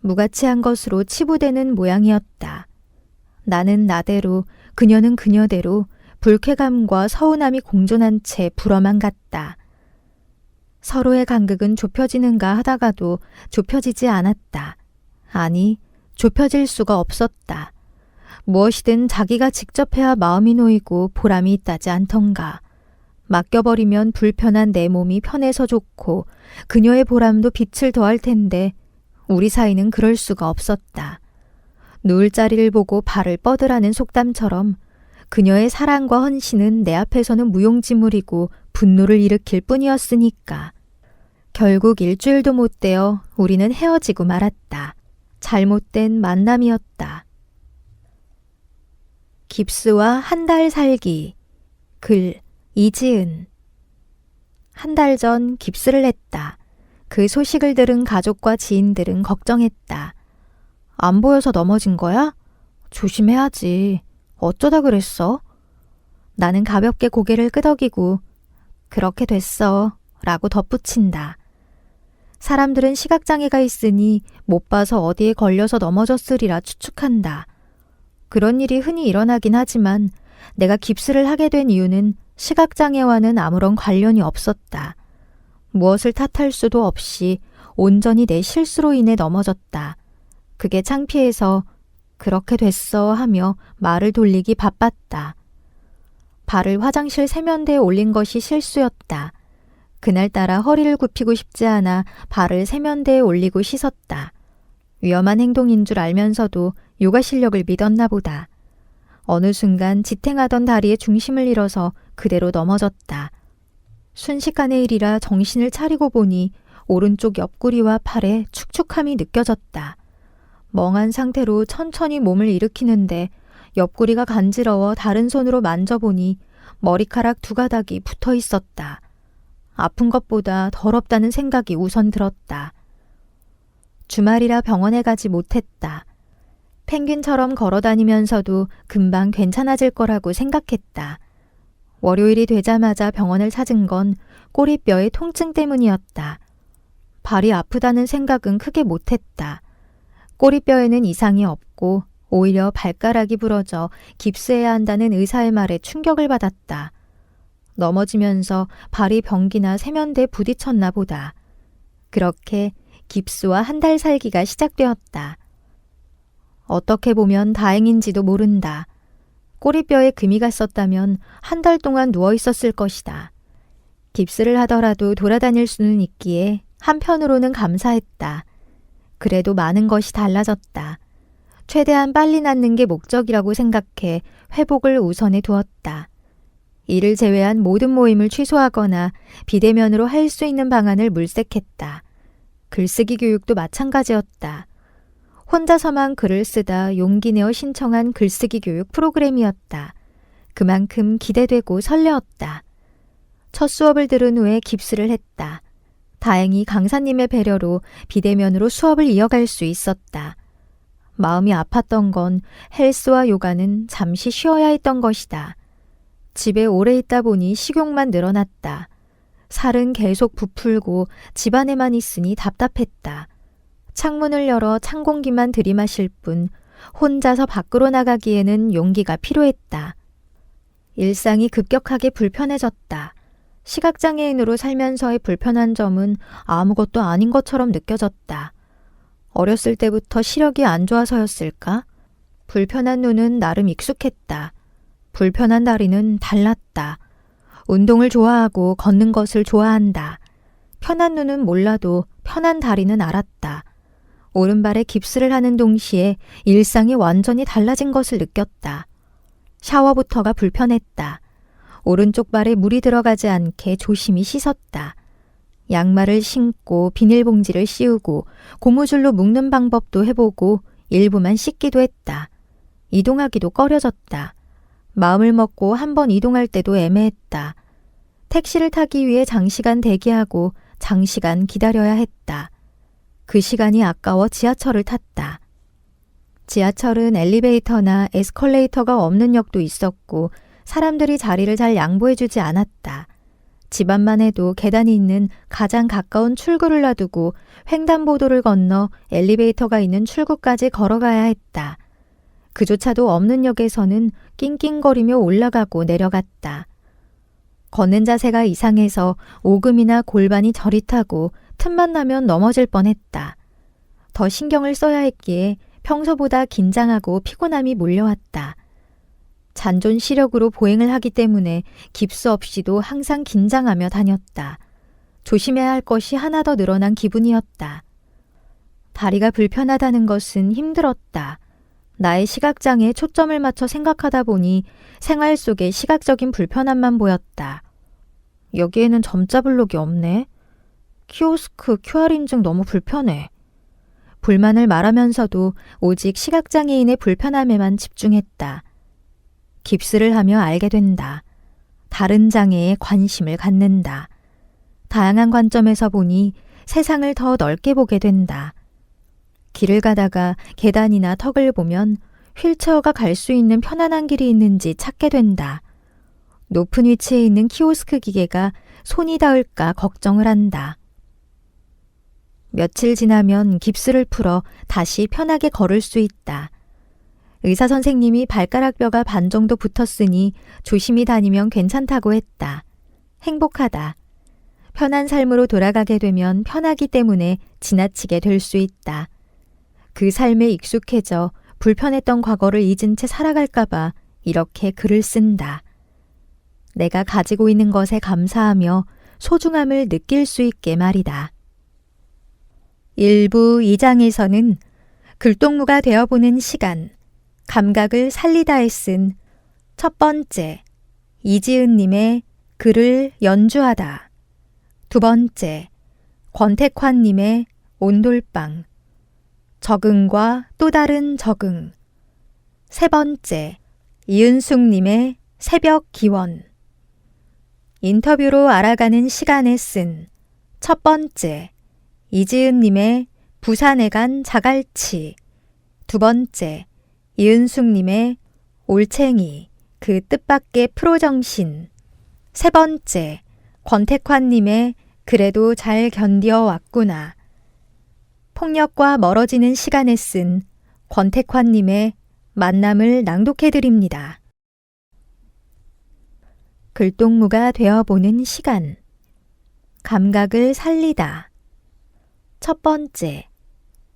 Speaker 2: 무가치한 것으로 치부되는 모양이었다. 나는 나대로, 그녀는 그녀대로 불쾌감과 서운함이 공존한 채 불어만 갔다. 서로의 간극은 좁혀지는가 하다가도 좁혀지지 않았다. 아니, 좁혀질 수가 없었다. 무엇이든 자기가 직접 해야 마음이 놓이고 보람이 있다지 않던가. 맡겨버리면 불편한 내 몸이 편해서 좋고 그녀의 보람도 빛을 더할 텐데 우리 사이는 그럴 수가 없었다. 누울 자리를 보고 발을 뻗으라는 속담처럼 그녀의 사랑과 헌신은 내 앞에서는 무용지물이고 분노를 일으킬 뿐이었으니까. 결국 일주일도 못 되어 우리는 헤어지고 말았다. 잘못된 만남이었다. 깁스와 한 달 살기. 글 이지은. 한 달 전 깁스를 했다. 그 소식을 들은 가족과 지인들은 걱정했다. 안 보여서 넘어진 거야? 조심해야지. 어쩌다 그랬어? 나는 가볍게 고개를 끄덕이고 그렇게 됐어 라고 덧붙인다. 사람들은 시각장애가 있으니 못 봐서 어디에 걸려서 넘어졌으리라 추측한다. 그런 일이 흔히 일어나긴 하지만 내가 깁스를 하게 된 이유는 시각장애와는 아무런 관련이 없었다. 무엇을 탓할 수도 없이 온전히 내 실수로 인해 넘어졌다. 그게 창피해서 그렇게 됐어 하며 말을 돌리기 바빴다. 발을 화장실 세면대에 올린 것이 실수였다. 그날따라 허리를 굽히고 싶지 않아 발을 세면대에 올리고 씻었다. 위험한 행동인 줄 알면서도 요가 실력을 믿었나 보다. 어느 순간 지탱하던 다리의 중심을 잃어서 그대로 넘어졌다. 순식간의 일이라 정신을 차리고 보니 오른쪽 옆구리와 팔에 축축함이 느껴졌다. 멍한 상태로 천천히 몸을 일으키는데 옆구리가 간지러워 다른 손으로 만져보니 머리카락 두 가닥이 붙어 있었다. 아픈 것보다 더럽다는 생각이 우선 들었다. 주말이라 병원에 가지 못했다. 펭귄처럼 걸어다니면서도 금방 괜찮아질 거라고 생각했다. 월요일이 되자마자 병원을 찾은 건 꼬리뼈의 통증 때문이었다. 발이 아프다는 생각은 크게 못했다. 꼬리뼈에는 이상이 없고 오히려 발가락이 부러져 깁스해야 한다는 의사의 말에 충격을 받았다. 넘어지면서 발이 변기나 세면대에 부딪혔나 보다. 그렇게 깁스와 한 달 살기가 시작되었다. 어떻게 보면 다행인지도 모른다. 꼬리뼈에 금이 갔었다면 한 달 동안 누워 있었을 것이다. 깁스를 하더라도 돌아다닐 수는 있기에 한편으로는 감사했다. 그래도 많은 것이 달라졌다. 최대한 빨리 낫는 게 목적이라고 생각해 회복을 우선해 두었다. 이를 제외한 모든 모임을 취소하거나 비대면으로 할 수 있는 방안을 물색했다. 글쓰기 교육도 마찬가지였다. 혼자서만 글을 쓰다 용기 내어 신청한 글쓰기 교육 프로그램이었다. 그만큼 기대되고 설레었다. 첫 수업을 들은 후에 깁스를 했다. 다행히 강사님의 배려로 비대면으로 수업을 이어갈 수 있었다. 마음이 아팠던 건 헬스와 요가는 잠시 쉬어야 했던 것이다. 집에 오래 있다 보니 식욕만 늘어났다. 살은 계속 부풀고 집안에만 있으니 답답했다. 창문을 열어 찬 공기만 들이마실 뿐 혼자서 밖으로 나가기에는 용기가 필요했다. 일상이 급격하게 불편해졌다. 시각장애인으로 살면서의 불편한 점은 아무것도 아닌 것처럼 느껴졌다. 어렸을 때부터 시력이 안 좋아서였을까? 불편한 눈은 나름 익숙했다. 불편한 다리는 달랐다. 운동을 좋아하고 걷는 것을 좋아한다. 편한 눈은 몰라도 편한 다리는 알았다. 오른발에 깁스를 하는 동시에 일상이 완전히 달라진 것을 느꼈다. 샤워부터가 불편했다. 오른쪽 발에 물이 들어가지 않게 조심히 씻었다. 양말을 신고 비닐봉지를 씌우고 고무줄로 묶는 방법도 해보고 일부만 씻기도 했다. 이동하기도 꺼려졌다. 마음을 먹고 한번 이동할 때도 애매했다. 택시를 타기 위해 장시간 대기하고 장시간 기다려야 했다. 그 시간이 아까워 지하철을 탔다. 지하철은 엘리베이터나 에스컬레이터가 없는 역도 있었고 사람들이 자리를 잘 양보해주지 않았다. 집 앞만 해도 계단이 있는 가장 가까운 출구를 놔두고 횡단보도를 건너 엘리베이터가 있는 출구까지 걸어가야 했다. 그조차도 없는 역에서는 낑낑거리며 올라가고 내려갔다. 걷는 자세가 이상해서 오금이나 골반이 저릿하고 틈만 나면 넘어질 뻔했다. 더 신경을 써야 했기에 평소보다 긴장하고 피곤함이 몰려왔다. 잔존 시력으로 보행을 하기 때문에 깁스 없이도 항상 긴장하며 다녔다. 조심해야 할 것이 하나 더 늘어난 기분이었다. 다리가 불편하다는 것은 힘들었다. 나의 시각장애에 초점을 맞춰 생각하다 보니 생활 속에 시각적인 불편함만 보였다. 여기에는 점자 블록이 없네. 키오스크 QR 인증 너무 불편해. 불만을 말하면서도 오직 시각장애인의 불편함에만 집중했다. 깁스를 하며 알게 된다. 다른 장애에 관심을 갖는다. 다양한 관점에서 보니 세상을 더 넓게 보게 된다. 길을 가다가 계단이나 턱을 보면 휠체어가 갈 수 있는 편안한 길이 있는지 찾게 된다. 높은 위치에 있는 키오스크 기계가 손이 닿을까 걱정을 한다. 며칠 지나면 깁스를 풀어 다시 편하게 걸을 수 있다. 의사 선생님이 발가락뼈가 반 정도 붙었으니 조심히 다니면 괜찮다고 했다. 행복하다. 편한 삶으로 돌아가게 되면 편하기 때문에 지나치게 될 수 있다. 그 삶에 익숙해져 불편했던 과거를 잊은 채 살아갈까봐 이렇게 글을 쓴다. 내가 가지고 있는 것에 감사하며 소중함을 느낄 수 있게 말이다. 일부 2장에서는 글동무가 되어보는 시간, 감각을 살리다에 쓴 첫 번째, 이지은님의 글을 연주하다. 두 번째, 권택환님의 온돌방. 적응과 또 다른 적응. 세 번째, 이은숙님의 새벽 기원. 인터뷰로 알아가는 시간에 쓴 첫 번째, 이지은님의 부산에 간 자갈치. 두 번째, 이은숙님의 올챙이, 그 뜻밖의 프로정신. 세 번째, 권택환님의 그래도 잘 견디어 왔구나. 폭력과 멀어지는 시간에 쓴 권택환님의 만남을 낭독해드립니다. 글동무가 되어보는 시간. 감각을 살리다. 첫 번째,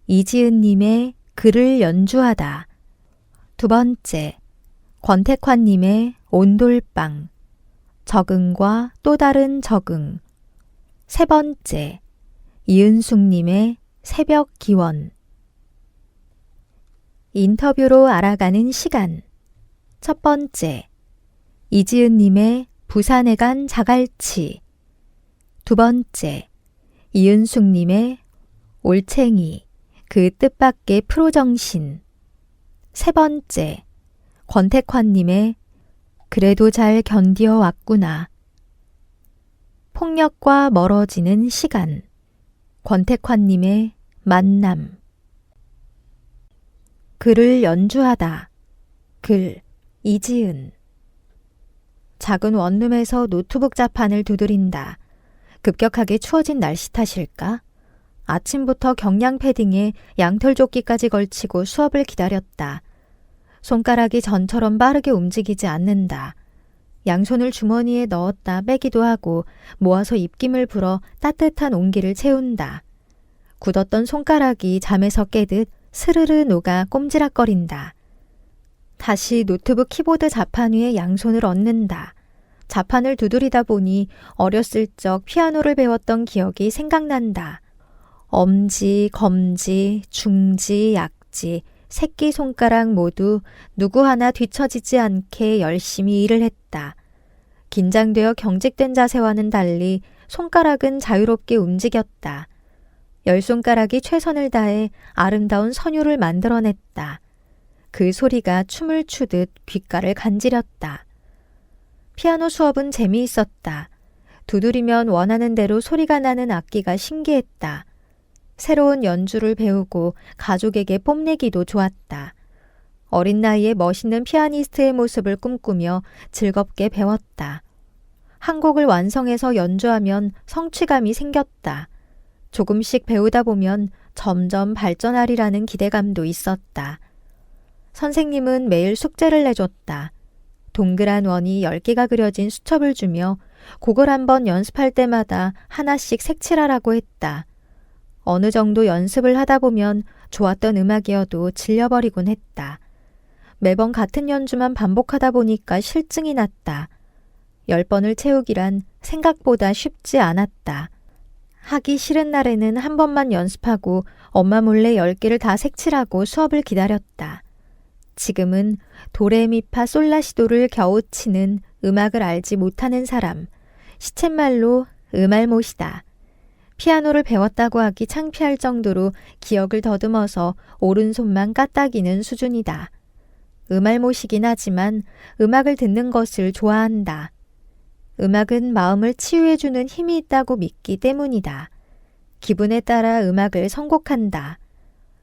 Speaker 2: 이지은님의 글을 연주하다. 두 번째, 권택환님의 온돌방. 적응과 또 다른 적응. 세 번째, 이은숙님의 새벽 기원. 인터뷰로 알아가는 시간. 첫 번째, 이지은님의 부산에 간 자갈치. 두 번째, 이은숙님의 올챙이, 그 뜻밖의 프로정신. 세 번째, 권택환님의 그래도 잘 견디어 왔구나. 폭력과 멀어지는 시간. 권택환님의 만남. 글을 연주하다. 글, 이지은. 작은 원룸에서 노트북 자판을 두드린다. 급격하게 추워진 날씨 탓일까? 아침부터 경량 패딩에 양털조끼까지 걸치고 수업을 기다렸다. 손가락이 전처럼 빠르게 움직이지 않는다. 양손을 주머니에 넣었다 빼기도 하고 모아서 입김을 불어 따뜻한 온기를 채운다. 굳었던 손가락이 잠에서 깨듯 스르르 녹아 꼼지락거린다. 다시 노트북 키보드 자판 위에 양손을 얹는다. 자판을 두드리다 보니 어렸을 적 피아노를 배웠던 기억이 생각난다. 엄지, 검지, 중지, 약지, 새끼손가락 모두 누구 하나 뒤처지지 않게 열심히 일을 했다. 긴장되어 경직된 자세와는 달리 손가락은 자유롭게 움직였다. 10손가락이 최선을 다해 아름다운 선율을 만들어냈다. 그 소리가 춤을 추듯 귓가를 간지렸다. 피아노 수업은 재미있었다. 두드리면 원하는 대로 소리가 나는 악기가 신기했다. 새로운 연주를 배우고 가족에게 뽐내기도 좋았다. 어린 나이에 멋있는 피아니스트의 모습을 꿈꾸며 즐겁게 배웠다. 한 곡을 완성해서 연주하면 성취감이 생겼다. 조금씩 배우다 보면 점점 발전하리라는 기대감도 있었다. 선생님은 매일 숙제를 내줬다. 동그란 원이 10개가 그려진 수첩을 주며 곡을 한번 연습할 때마다 하나씩 색칠하라고 했다. 어느 정도 연습을 하다 보면 좋았던 음악이어도 질려버리곤 했다. 매번 같은 연주만 반복하다 보니까 실증이 났다. 10번을 채우기란 생각보다 쉽지 않았다. 하기 싫은 날에는 한 번만 연습하고 엄마 몰래 10개를 다 색칠하고 수업을 기다렸다. 지금은 도레미파 솔라시도를 겨우 치는 음악을 알지 못하는 사람, 시쳇말로 음알못이다. 피아노를 배웠다고 하기 창피할 정도로 기억을 더듬어서 오른손만 까딱이는 수준이다. 음알못이긴 하지만 음악을 듣는 것을 좋아한다. 음악은 마음을 치유해주는 힘이 있다고 믿기 때문이다. 기분에 따라 음악을 선곡한다.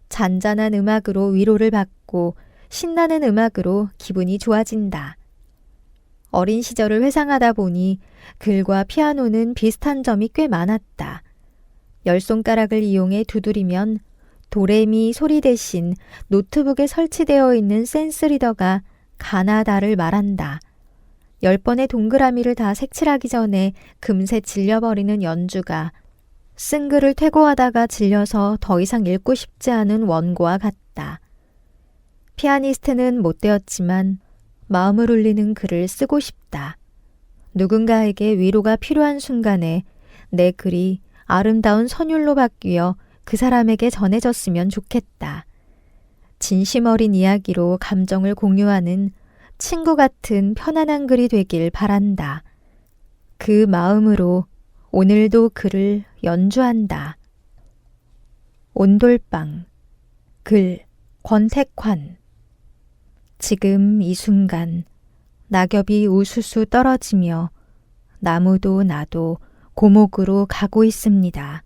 Speaker 2: 잔잔한 음악으로 위로를 받고 신나는 음악으로 기분이 좋아진다. 어린 시절을 회상하다 보니 글과 피아노는 비슷한 점이 꽤 많았다. 10손가락을 이용해 두드리면 도레미 소리 대신 노트북에 설치되어 있는 센스리더가 가나다를 말한다. 10번의 동그라미를 다 색칠하기 전에 금세 질려버리는 연주가 쓴 글을 퇴고하다가 질려서 더 이상 읽고 싶지 않은 원고와 같다. 피아니스트는 못 되었지만 마음을 울리는 글을 쓰고 싶다. 누군가에게 위로가 필요한 순간에 내 글이 아름다운 선율로 바뀌어 그 사람에게 전해졌으면 좋겠다. 진심 어린 이야기로 감정을 공유하는 친구 같은 편안한 글이 되길 바란다. 그 마음으로 오늘도 글을 연주한다. 온돌방. 글 권택환. 지금 이 순간 낙엽이 우수수 떨어지며 나무도 나도 고목으로 가고 있습니다.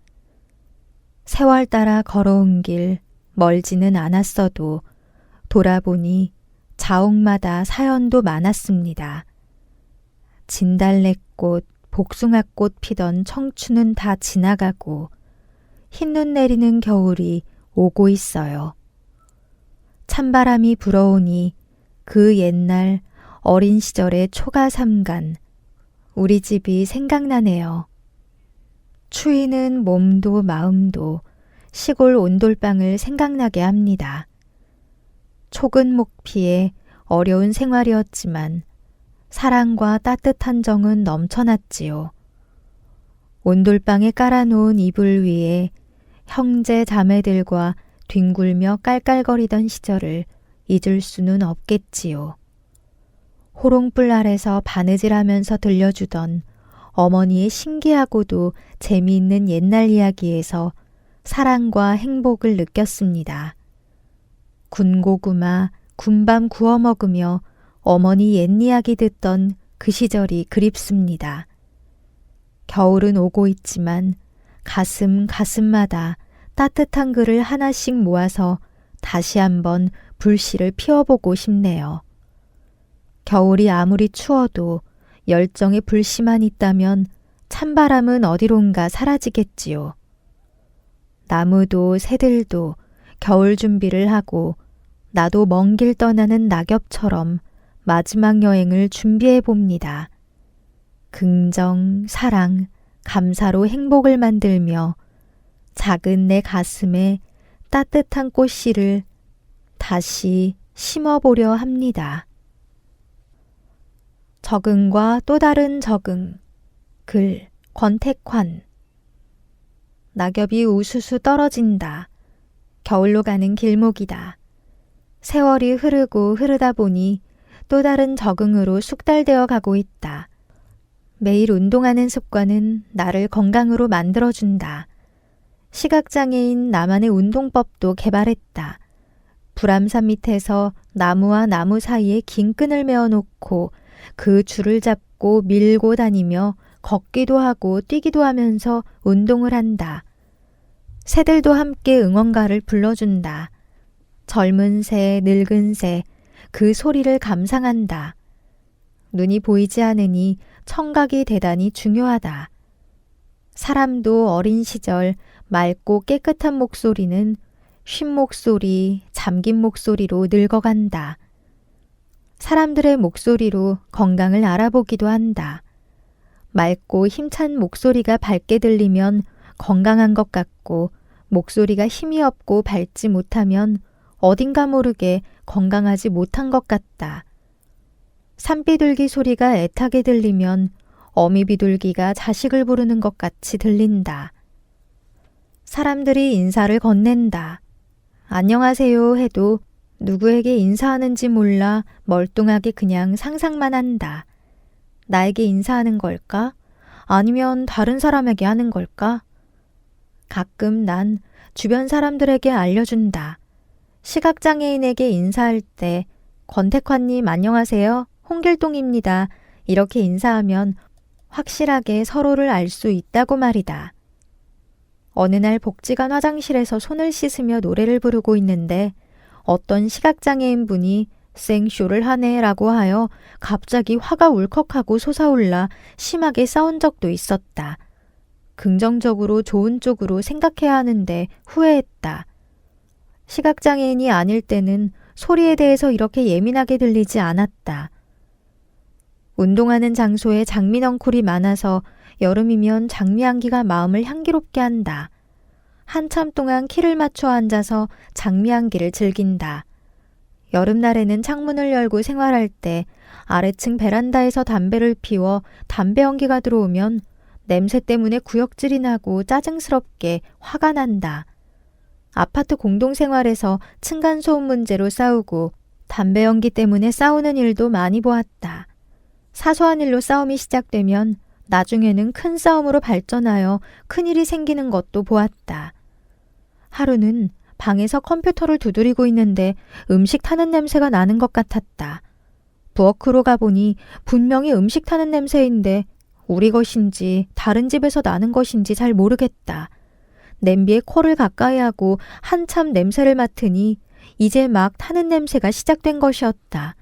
Speaker 2: 세월 따라 걸어온 길 멀지는 않았어도 돌아보니 자옥마다 사연도 많았습니다. 진달래꽃, 복숭아꽃 피던 청춘은 다 지나가고 흰눈 내리는 겨울이 오고 있어요. 찬바람이 불어오니 그 옛날 어린 시절의 초가 삼간 우리 집이 생각나네요. 추위는 몸도 마음도 시골 온돌방을 생각나게 합니다. 촉은 목피에 어려운 생활이었지만 사랑과 따뜻한 정은 넘쳐났지요. 온돌방에 깔아놓은 이불 위에 형제 자매들과 뒹굴며 깔깔거리던 시절을 잊을 수는 없겠지요. 호롱불 아래서 바느질하면서 들려주던 어머니의 신기하고도 재미있는 옛날 이야기에서 사랑과 행복을 느꼈습니다. 군고구마, 군밤 구워 먹으며 어머니 옛 이야기 듣던 그 시절이 그립습니다. 겨울은 오고 있지만 가슴마다 따뜻한 글을 하나씩 모아서 다시 한번 불씨를 피워보고 싶네요. 겨울이 아무리 추워도 열정의 불씨만 있다면 찬바람은 어디론가 사라지겠지요. 나무도 새들도 겨울 준비를 하고 나도 먼 길 떠나는 낙엽처럼 마지막 여행을 준비해 봅니다. 긍정, 사랑, 감사로 행복을 만들며 작은 내 가슴에 따뜻한 꽃씨를 다시 심어보려 합니다. 적응과 또 다른 적응. 글 권택환. 낙엽이 우수수 떨어진다. 겨울로 가는 길목이다. 세월이 흐르고 흐르다 보니 또 다른 적응으로 숙달되어 가고 있다. 매일 운동하는 습관은 나를 건강으로 만들어준다. 시각장애인 나만의 운동법도 개발했다. 불암산 밑에서 나무와 나무 사이에 긴 끈을 메어놓고 그 줄을 잡고 밀고 다니며 걷기도 하고 뛰기도 하면서 운동을 한다. 새들도 함께 응원가를 불러준다. 젊은 새, 늙은 새, 그 소리를 감상한다. 눈이 보이지 않으니 청각이 대단히 중요하다. 사람도 어린 시절 맑고 깨끗한 목소리는 쉰 목소리, 잠긴 목소리로 늙어간다. 사람들의 목소리로 건강을 알아보기도 한다. 맑고 힘찬 목소리가 밝게 들리면 건강한 것 같고, 목소리가 힘이 없고 밝지 못하면 어딘가 모르게 건강하지 못한 것 같다. 산비둘기 소리가 애타게 들리면 어미비둘기가 자식을 부르는 것 같이 들린다. 사람들이 인사를 건넨다. 안녕하세요 해도 누구에게 인사하는지 몰라 멀뚱하게 그냥 상상만 한다. 나에게 인사하는 걸까? 아니면 다른 사람에게 하는 걸까? 가끔 난 주변 사람들에게 알려준다. 시각장애인에게 인사할 때 권택환님 안녕하세요. 홍길동입니다. 이렇게 인사하면 확실하게 서로를 알 수 있다고 말이다. 어느 날 복지관 화장실에서 손을 씻으며 노래를 부르고 있는데 어떤 시각장애인 분이 생쇼를 하네 라고 하여 갑자기 화가 울컥하고 솟아올라 심하게 싸운 적도 있었다. 긍정적으로 좋은 쪽으로 생각해야 하는데 후회했다. 시각장애인이 아닐 때는 소리에 대해서 이렇게 예민하게 들리지 않았다. 운동하는 장소에 장미넝쿨이 많아서 여름이면 장미향기가 마음을 향기롭게 한다. 한참 동안 키를 맞춰 앉아서 장미향기를 즐긴다. 여름날에는 창문을 열고 생활할 때 아래층 베란다에서 담배를 피워 담배 연기가 들어오면 냄새 때문에 구역질이 나고 짜증스럽게 화가 난다. 아파트 공동생활에서 층간소음 문제로 싸우고 담배 연기 때문에 싸우는 일도 많이 보았다. 사소한 일로 싸움이 시작되면 나중에는 큰 싸움으로 발전하여 큰일이 생기는 것도 보았다. 하루는 방에서 컴퓨터를 두드리고 있는데 음식 타는 냄새가 나는 것 같았다. 부엌으로 가보니 분명히 음식 타는 냄새인데 우리 것인지 다른 집에서 나는 것인지 잘 모르겠다. 냄비에 코를 가까이 하고 한참 냄새를 맡으니 이제 막 타는 냄새가 시작된 것이었다.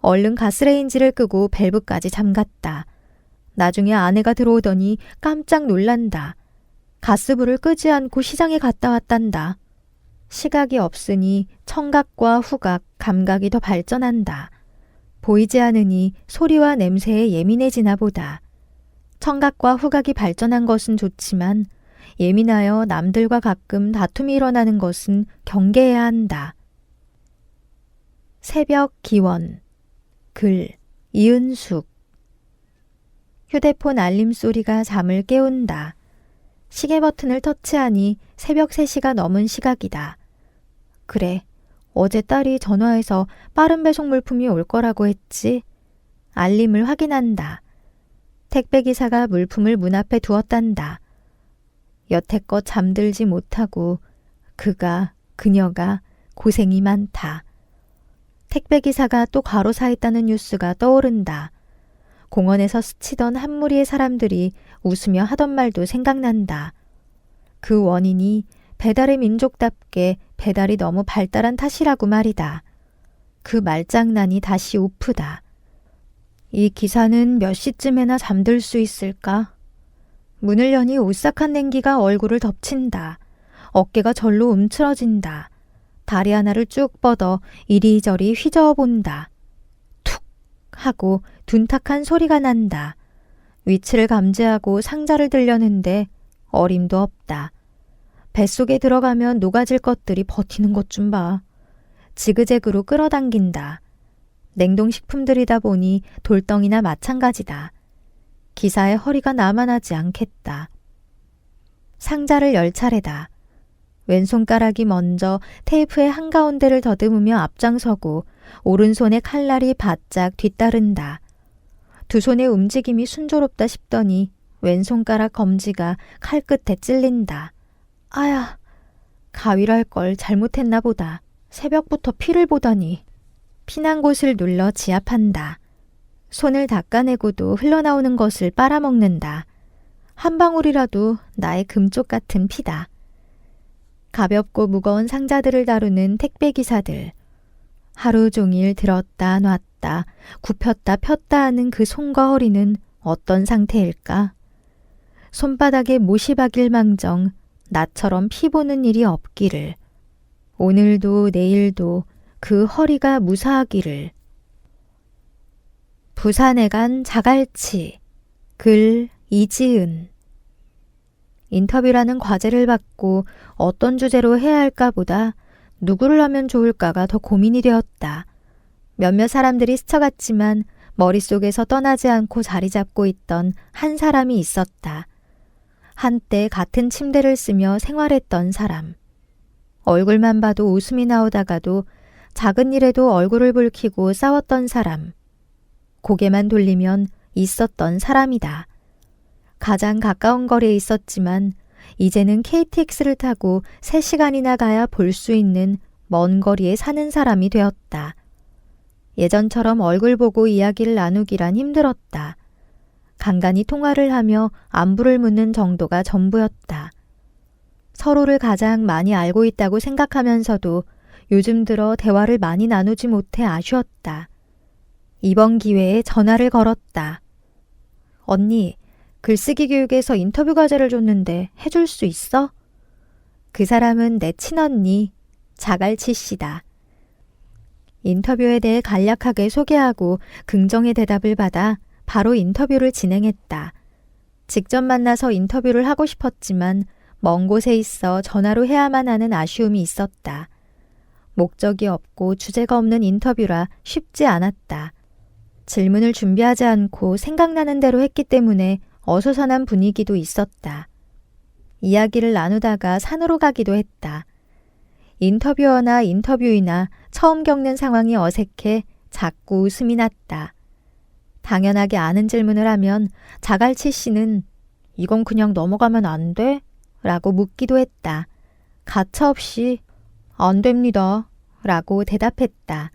Speaker 2: 얼른 가스레인지를 끄고 밸브까지 잠갔다. 나중에 아내가 들어오더니 깜짝 놀란다. 가스불을 끄지 않고 시장에 갔다 왔단다. 시각이 없으니 청각과 후각, 감각이 더 발전한다. 보이지 않으니 소리와 냄새에 예민해지나 보다. 청각과 후각이 발전한 것은 좋지만 예민하여 남들과 가끔 다툼이 일어나는 것은 경계해야 한다. 새벽 기원. 글 이은숙. 휴대폰 알림 소리가 잠을 깨운다. 시계 버튼을 터치하니 새벽 3시가 넘은 시각이다. 그래, 어제 딸이 전화해서 빠른 배송 물품이 올 거라고 했지. 알림을 확인한다. 택배기사가 물품을 문 앞에 두었단다. 여태껏 잠들지 못하고 그녀가 고생이 많다. 택배기사가 또 과로사했다는 뉴스가 떠오른다. 공원에서 스치던 한 무리의 사람들이 웃으며 하던 말도 생각난다. 그 원인이 배달의 민족답게 배달이 너무 발달한 탓이라고 말이다. 그 말장난이 다시 우프다. 이 기사는 몇 시쯤에나 잠들 수 있을까? 문을 여니 오싹한 냉기가 얼굴을 덮친다. 어깨가 절로 움츠러진다. 다리 하나를 쭉 뻗어 이리저리 휘저어 본다. 툭 하고 둔탁한 소리가 난다. 위치를 감지하고 상자를 들려는데 어림도 없다. 뱃속에 들어가면 녹아질 것들이 버티는 것 좀 봐. 지그재그로 끌어당긴다. 냉동식품들이다 보니 돌덩이나 마찬가지다. 기사의 허리가 나만하지 않겠다. 상자를 열 차례다. 왼손가락이 먼저 테이프의 한가운데를 더듬으며 앞장서고 오른손의 칼날이 바짝 뒤따른다. 두 손의 움직임이 순조롭다 싶더니 왼손가락 검지가 칼끝에 찔린다. 아야, 가위로 할 걸 잘못했나 보다. 새벽부터 피를 보다니. 피난 곳을 눌러 지압한다. 손을 닦아내고도 흘러나오는 것을 빨아먹는다. 한 방울이라도 나의 금쪽 같은 피다. 가볍고 무거운 상자들을 다루는 택배기사들. 하루 종일 들었다 놨다 굽혔다 폈다 하는 그 손과 허리는 어떤 상태일까? 손바닥에 못이 박일 망정 나처럼 피 보는 일이 없기를. 오늘도 내일도 그 허리가 무사하기를. 부산에 간 자갈치. 글 이지은. 인터뷰라는 과제를 받고 어떤 주제로 해야 할까 보다 누구를 하면 좋을까가 더 고민이 되었다. 몇몇 사람들이 스쳐갔지만 머릿속에서 떠나지 않고 자리 잡고 있던 한 사람이 있었다. 한때 같은 침대를 쓰며 생활했던 사람. 얼굴만 봐도 웃음이 나오다가도 작은 일에도 얼굴을 붉히고 싸웠던 사람. 고개만 돌리면 있었던 사람이다. 가장 가까운 거리에 있었지만 이제는 KTX를 타고 3시간이나 가야 볼 수 있는 먼 거리에 사는 사람이 되었다. 예전처럼 얼굴 보고 이야기를 나누기란 힘들었다. 간간히 통화를 하며 안부를 묻는 정도가 전부였다. 서로를 가장 많이 알고 있다고 생각하면서도 요즘 들어 대화를 많이 나누지 못해 아쉬웠다. 이번 기회에 전화를 걸었다. 언니, 글쓰기 교육에서 인터뷰 과제를 줬는데 해줄 수 있어? 그 사람은 내 친언니, 자갈치 씨다. 인터뷰에 대해 간략하게 소개하고 긍정의 대답을 받아 바로 인터뷰를 진행했다. 직접 만나서 인터뷰를 하고 싶었지만 먼 곳에 있어 전화로 해야만 하는 아쉬움이 있었다. 목적이 없고 주제가 없는 인터뷰라 쉽지 않았다. 질문을 준비하지 않고 생각나는 대로 했기 때문에 어수선한 분위기도 있었다. 이야기를 나누다가 산으로 가기도 했다. 인터뷰어나 인터뷰이나 처음 겪는 상황이 어색해 자꾸 웃음이 났다. 당연하게 아는 질문을 하면 자갈치 씨는 이건 그냥 넘어가면 안 돼? 라고 묻기도 했다. 가차없이 안 됩니다. 라고 대답했다.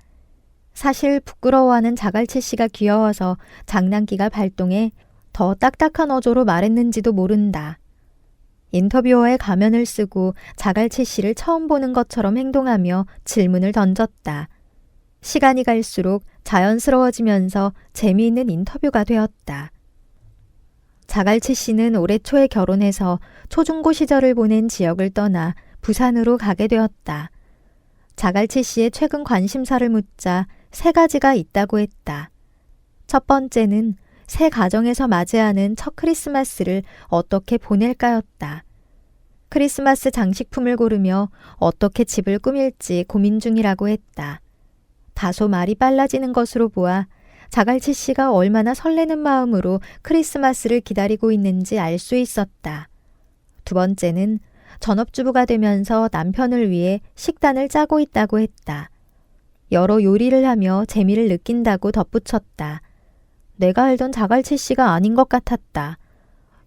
Speaker 2: 사실 부끄러워하는 자갈치 씨가 귀여워서 장난기가 발동해 더 딱딱한 어조로 말했는지도 모른다. 인터뷰어의 가면을 쓰고 자갈치 씨를 처음 보는 것처럼 행동하며 질문을 던졌다. 시간이 갈수록 자연스러워지면서 재미있는 인터뷰가 되었다. 자갈치 씨는 올해 초에 결혼해서 초중고 시절을 보낸 지역을 떠나 부산으로 가게 되었다. 자갈치 씨의 최근 관심사를 묻자 3가지가 있다고 했다. 첫 번째는 새 가정에서 맞이하는 첫 크리스마스를 어떻게 보낼까였다. 크리스마스 장식품을 고르며 어떻게 집을 꾸밀지 고민 중이라고 했다. 다소 말이 빨라지는 것으로 보아 자갈치 씨가 얼마나 설레는 마음으로 크리스마스를 기다리고 있는지 알 수 있었다. 두 번째는 전업주부가 되면서 남편을 위해 식단을 짜고 있다고 했다. 여러 요리를 하며 재미를 느낀다고 덧붙였다. 내가 알던 자갈치 씨가 아닌 것 같았다.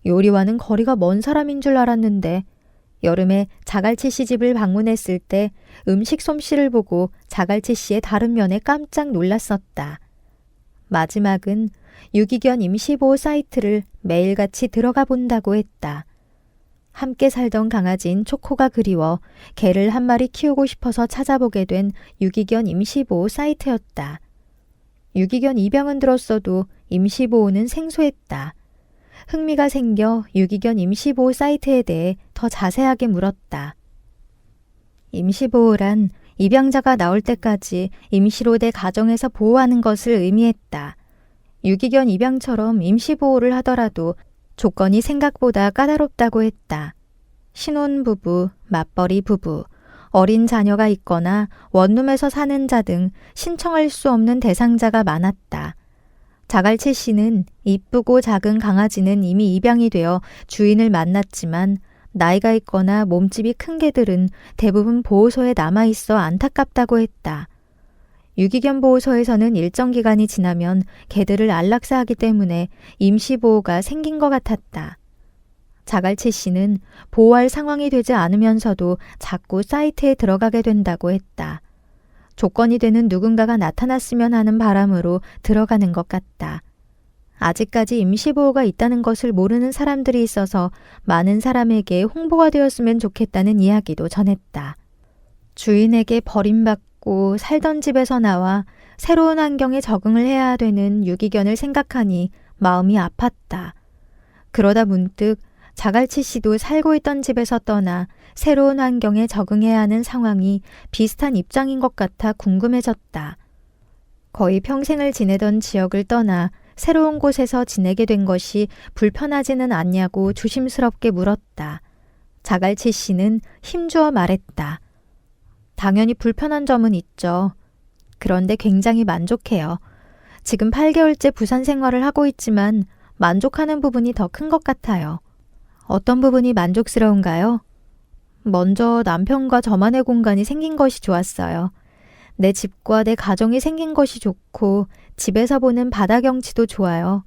Speaker 2: 요리와는 거리가 먼 사람인 줄 알았는데 여름에 자갈치 씨 집을 방문했을 때 음식 솜씨를 보고 자갈치 씨의 다른 면에 깜짝 놀랐었다. 마지막은 유기견 임시보호 사이트를 매일같이 들어가 본다고 했다. 함께 살던 강아지인 초코가 그리워 개를 한 마리 키우고 싶어서 찾아보게 된 유기견 임시보호 사이트였다. 유기견 입양은 들었어도 임시보호는 생소했다. 흥미가 생겨 유기견 임시보호 사이트에 대해 더 자세하게 물었다. 임시보호란 입양자가 나올 때까지 임시로 내 가정에서 보호하는 것을 의미했다. 유기견 입양처럼 임시보호를 하더라도 조건이 생각보다 까다롭다고 했다. 신혼부부, 맞벌이 부부, 어린 자녀가 있거나 원룸에서 사는 자 등 신청할 수 없는 대상자가 많았다. 자갈치 씨는 이쁘고 작은 강아지는 이미 입양이 되어 주인을 만났지만 나이가 있거나 몸집이 큰 개들은 대부분 보호소에 남아있어 안타깝다고 했다. 유기견 보호소에서는 일정 기간이 지나면 개들을 안락사하기 때문에 임시보호가 생긴 것 같았다. 자갈치 씨는 보호할 상황이 되지 않으면서도 자꾸 사이트에 들어가게 된다고 했다. 조건이 되는 누군가가 나타났으면 하는 바람으로 들어가는 것 같다. 아직까지 임시보호가 있다는 것을 모르는 사람들이 있어서 많은 사람에게 홍보가 되었으면 좋겠다는 이야기도 전했다. 주인에게 버림받고 살던 집에서 나와 새로운 환경에 적응을 해야 되는 유기견을 생각하니 마음이 아팠다. 그러다 문득 자갈치 씨도 살고 있던 집에서 떠나 새로운 환경에 적응해야 하는 상황이 비슷한 입장인 것 같아 궁금해졌다. 거의 평생을 지내던 지역을 떠나 새로운 곳에서 지내게 된 것이 불편하지는 않냐고 조심스럽게 물었다. 자갈치 씨는 힘주어 말했다. 당연히 불편한 점은 있죠. 그런데 굉장히 만족해요. 지금 8개월째 부산 생활을 하고 있지만 만족하는 부분이 더 큰 것 같아요. 어떤 부분이 만족스러운가요? 먼저 남편과 저만의 공간이 생긴 것이 좋았어요. 내 집과 내 가정이 생긴 것이 좋고 집에서 보는 바다 경치도 좋아요.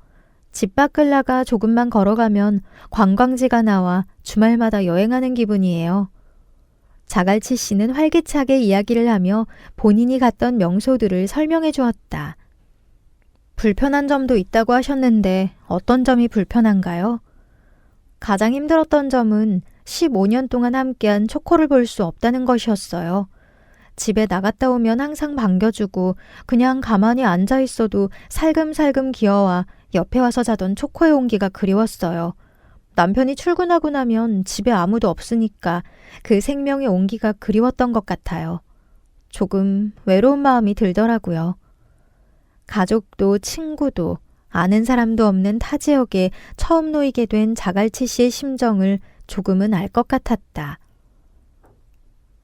Speaker 2: 집 밖을 나가 조금만 걸어가면 관광지가 나와 주말마다 여행하는 기분이에요. 자갈치 씨는 활기차게 이야기를 하며 본인이 갔던 명소들을 설명해 주었다. 불편한 점도 있다고 하셨는데 어떤 점이 불편한가요? 가장 힘들었던 점은 15년 동안 함께한 초코를 볼 수 없다는 것이었어요. 집에 나갔다 오면 항상 반겨주고 그냥 가만히 앉아 있어도 살금살금 기어와 옆에 와서 자던 초코의 온기가 그리웠어요. 남편이 출근하고 나면 집에 아무도 없으니까 그 생명의 온기가 그리웠던 것 같아요. 조금 외로운 마음이 들더라고요. 가족도 친구도 아는 사람도 없는 타 지역에 처음 놓이게 된 자갈치 씨의 심정을 조금은 알 것 같았다.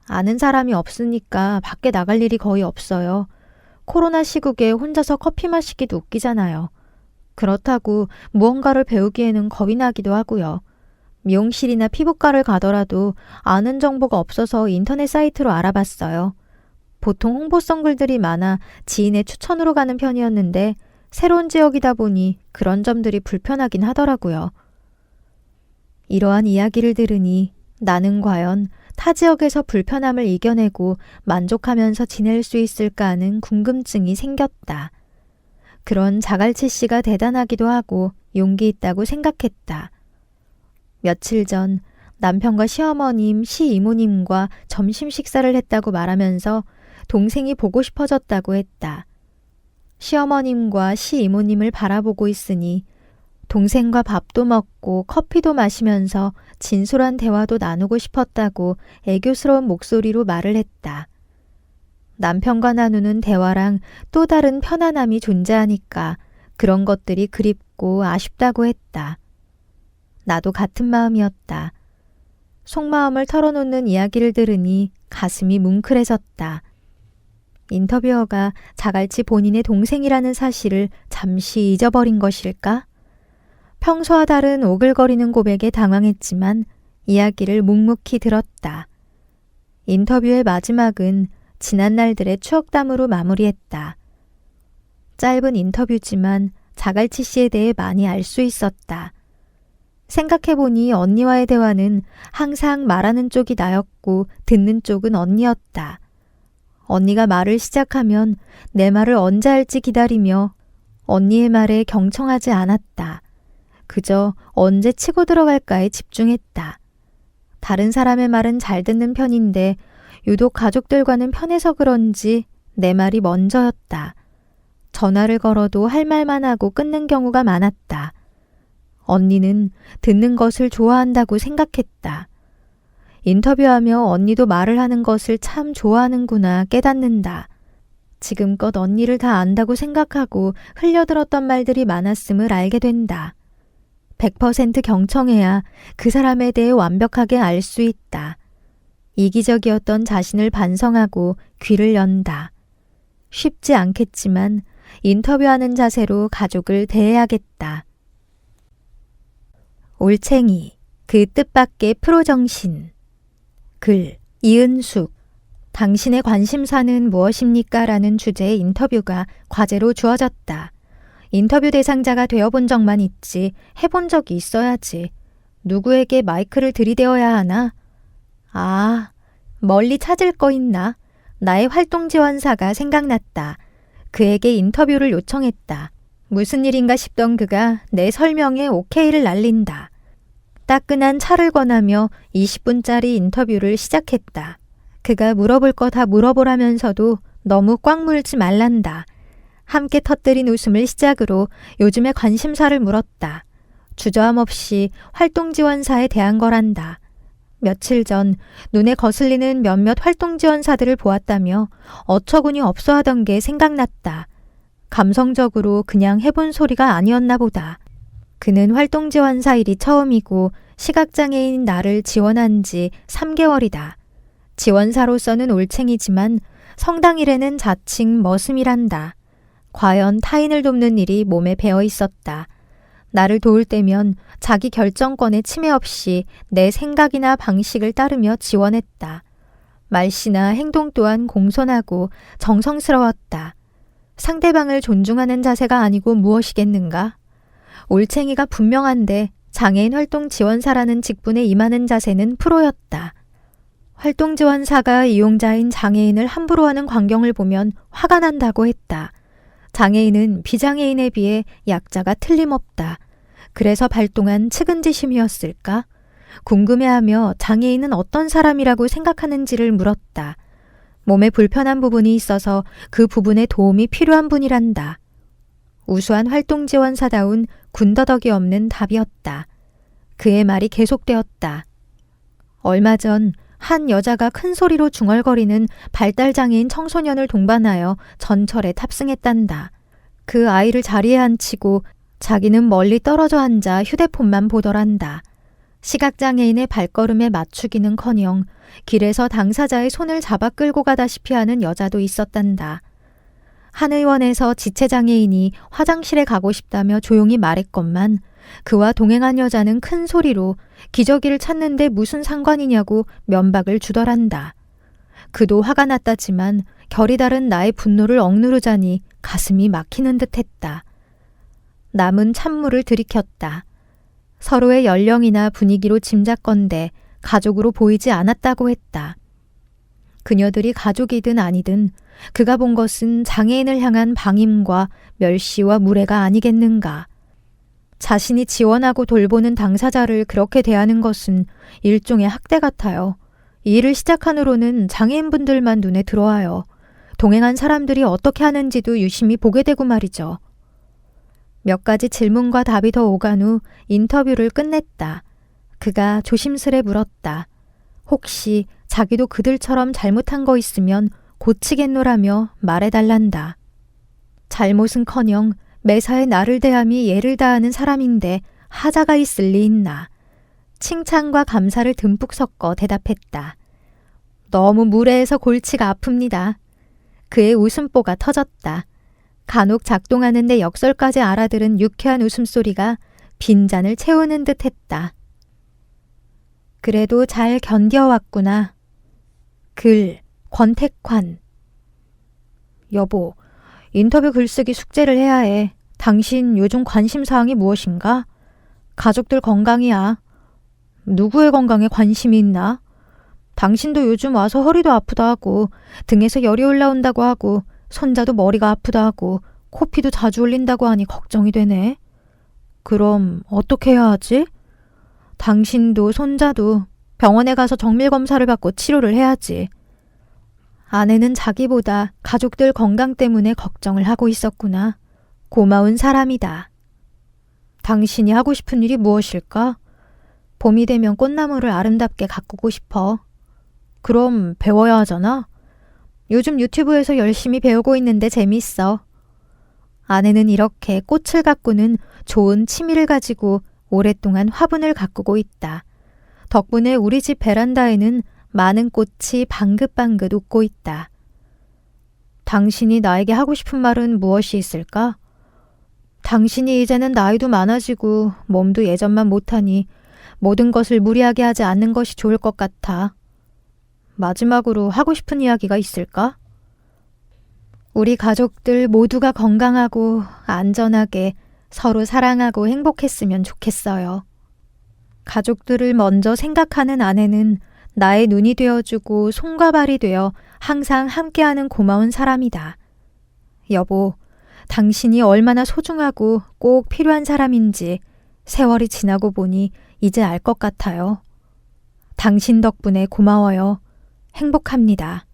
Speaker 2: 아는 사람이 없으니까 밖에 나갈 일이 거의 없어요. 코로나 시국에 혼자서 커피 마시기도 웃기잖아요. 그렇다고 무언가를 배우기에는 겁이 나기도 하고요. 미용실이나 피부과를 가더라도 아는 정보가 없어서 인터넷 사이트로 알아봤어요. 보통 홍보성 글들이 많아 지인의 추천으로 가는 편이었는데 새로운 지역이다 보니 그런 점들이 불편하긴 하더라고요. 이러한 이야기를 들으니 나는 과연 타 지역에서 불편함을 이겨내고 만족하면서 지낼 수 있을까 하는 궁금증이 생겼다. 그런 자갈치 씨가 대단하기도 하고 용기 있다고 생각했다. 며칠 전 남편과 시어머님, 시이모님과 점심 식사를 했다고 말하면서 동생이 보고 싶어졌다고 했다. 시어머님과 시이모님을 바라보고 있으니 동생과 밥도 먹고 커피도 마시면서 진솔한 대화도 나누고 싶었다고 애교스러운 목소리로 말을 했다. 남편과 나누는 대화랑 또 다른 편안함이 존재하니까 그런 것들이 그립고 아쉽다고 했다. 나도 같은 마음이었다. 속마음을 털어놓는 이야기를 들으니 가슴이 뭉클해졌다. 인터뷰어가 자갈치 본인의 동생이라는 사실을 잠시 잊어버린 것일까? 평소와 다른 오글거리는 고백에 당황했지만 이야기를 묵묵히 들었다. 인터뷰의 마지막은 지난 날들의 추억담으로 마무리했다. 짧은 인터뷰지만 자갈치 씨에 대해 많이 알 수 있었다. 생각해보니 언니와의 대화는 항상 말하는 쪽이 나였고 듣는 쪽은 언니였다. 언니가 말을 시작하면 내 말을 언제 할지 기다리며 언니의 말에 경청하지 않았다. 그저 언제 치고 들어갈까에 집중했다. 다른 사람의 말은 잘 듣는 편인데 유독 가족들과는 편해서 그런지 내 말이 먼저였다. 전화를 걸어도 할 말만 하고 끊는 경우가 많았다. 언니는 듣는 것을 좋아한다고 생각했다. 인터뷰하며 언니도 말을 하는 것을 참 좋아하는구나 깨닫는다. 지금껏 언니를 다 안다고 생각하고 흘려들었던 말들이 많았음을 알게 된다. 100% 경청해야 그 사람에 대해 완벽하게 알 수 있다. 이기적이었던 자신을 반성하고 귀를 연다. 쉽지 않겠지만 인터뷰하는 자세로 가족을 대해야겠다. 올챙이, 그 뜻밖의 프로정신. 글, 이은숙. 당신의 관심사는 무엇입니까? 라는 주제의 인터뷰가 과제로 주어졌다. 인터뷰 대상자가 되어본 적만 있지 해본 적이 있어야지. 누구에게 마이크를 들이대어야 하나? 아, 멀리 찾을 거 있나? 나의 활동 지원사가 생각났다. 그에게 인터뷰를 요청했다. 무슨 일인가 싶던 그가 내 설명에 오케이를 날린다. 따끈한 차를 권하며 20분짜리 인터뷰를 시작했다. 그가 물어볼 거 다 물어보라면서도 너무 꽉 물지 말란다. 함께 터뜨린 웃음을 시작으로 요즘의 관심사를 물었다. 주저함 없이 활동지원사에 대한 거란다. 며칠 전 눈에 거슬리는 몇몇 활동지원사들을 보았다며 어처구니 없어 하던 게 생각났다. 감성적으로 그냥 해본 소리가 아니었나 보다. 그는 활동지원사 일이 처음이고 시각장애인 나를 지원한 지 3개월이다. 지원사로서는 올챙이지만 성당일에는 자칭 머슴이란다. 과연 타인을 돕는 일이 몸에 배어 있었다. 나를 도울 때면 자기 결정권에 침해 없이 내 생각이나 방식을 따르며 지원했다. 말씨나 행동 또한 공손하고 정성스러웠다. 상대방을 존중하는 자세가 아니고 무엇이겠는가? 올챙이가 분명한데 장애인 활동 지원사라는 직분에 임하는 자세는 프로였다. 활동 지원사가 이용자인 장애인을 함부로 하는 광경을 보면 화가 난다고 했다. 장애인은 비장애인에 비해 약자가 틀림없다. 그래서 발동한 측은지심이었을까? 궁금해하며 장애인은 어떤 사람이라고 생각하는지를 물었다. 몸에 불편한 부분이 있어서 그 부분에 도움이 필요한 분이란다. 우수한 활동 지원사다운 군더더기 없는 답이었다. 그의 말이 계속되었다. 얼마 전 한 여자가 큰 소리로 중얼거리는 발달장애인 청소년을 동반하여 전철에 탑승했단다. 그 아이를 자리에 앉히고 자기는 멀리 떨어져 앉아 휴대폰만 보더란다. 시각장애인의 발걸음에 맞추기는커녕 길에서 당사자의 손을 잡아 끌고 가다시피 하는 여자도 있었단다. 한 의원에서 지체장애인이 화장실에 가고 싶다며 조용히 말했건만 그와 동행한 여자는 큰 소리로 기저귀를 찾는데 무슨 상관이냐고 면박을 주더란다. 그도 화가 났다지만 결이 다른 나의 분노를 억누르자니 가슴이 막히는 듯했다. 남은 찬물을 들이켰다. 서로의 연령이나 분위기로 짐작건대 가족으로 보이지 않았다고 했다. 그녀들이 가족이든 아니든 그가 본 것은 장애인을 향한 방임과 멸시와 무례가 아니겠는가. 자신이 지원하고 돌보는 당사자를 그렇게 대하는 것은 일종의 학대 같아요. 이 일을 시작한 후로는 장애인분들만 눈에 들어와요. 동행한 사람들이 어떻게 하는지도 유심히 보게 되고 말이죠. 몇 가지 질문과 답이 더 오간 후 인터뷰를 끝냈다. 그가 조심스레 물었다. 혹시 자기도 그들처럼 잘못한 거 있으면 고치겠노라며 말해달란다. 잘못은커녕 매사에 나를 대함이 예를 다하는 사람인데 하자가 있을 리 있나. 칭찬과 감사를 듬뿍 섞어 대답했다. 너무 무례해서 골치가 아픕니다. 그의 웃음보가 터졌다. 간혹 작동하는 데 역설까지 알아들은 유쾌한 웃음소리가 빈잔을 채우는 듯 했다. 그래도 잘 견뎌왔구나. 글, 권택환. 여보, 인터뷰 글쓰기 숙제를 해야 해. 당신 요즘 관심사항이 무엇인가? 가족들 건강이야. 누구의 건강에 관심이 있나? 당신도 요즘 와서 허리도 아프다 하고 등에서 열이 올라온다고 하고 손자도 머리가 아프다 하고 코피도 자주 올린다고 하니 걱정이 되네. 그럼 어떻게 해야 하지? 당신도 손자도 병원에 가서 정밀검사를 받고 치료를 해야지. 아내는 자기보다 가족들 건강 때문에 걱정을 하고 있었구나. 고마운 사람이다. 당신이 하고 싶은 일이 무엇일까? 봄이 되면 꽃나무를 아름답게 가꾸고 싶어. 그럼 배워야 하잖아. 요즘 유튜브에서 열심히 배우고 있는데 재밌어. 아내는 이렇게 꽃을 가꾸는 좋은 취미를 가지고 오랫동안 화분을 가꾸고 있다. 덕분에 우리 집 베란다에는 많은 꽃이 방긋방긋 웃고 있다. 당신이 나에게 하고 싶은 말은 무엇이 있을까? 당신이 이제는 나이도 많아지고 몸도 예전만 못하니 모든 것을 무리하게 하지 않는 것이 좋을 것 같아. 마지막으로 하고 싶은 이야기가 있을까? 우리 가족들 모두가 건강하고 안전하게 서로 사랑하고 행복했으면 좋겠어요. 가족들을 먼저 생각하는 아내는 나의 눈이 되어주고 손과 발이 되어 항상 함께하는 고마운 사람이다. 여보, 당신이 얼마나 소중하고 꼭 필요한 사람인지 세월이 지나고 보니 이제 알 것 같아요. 당신 덕분에 고마워요. 행복합니다.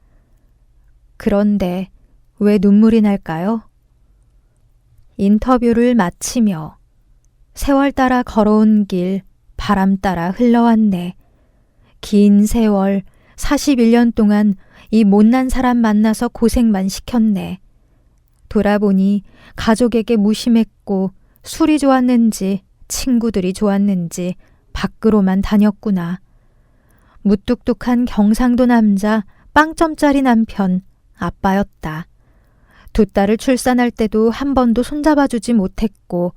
Speaker 2: 그런데 왜 눈물이 날까요? 인터뷰를 마치며 세월 따라 걸어온 길, 바람 따라 흘러왔네. 긴 세월, 41년 동안 이 못난 사람 만나서 고생만 시켰네. 돌아보니 가족에게 무심했고 술이 좋았는지 친구들이 좋았는지 밖으로만 다녔구나. 무뚝뚝한 경상도 남자, 빵점짜리 남편, 아빠였다. 두 딸을 출산할 때도 한 번도 손잡아주지 못했고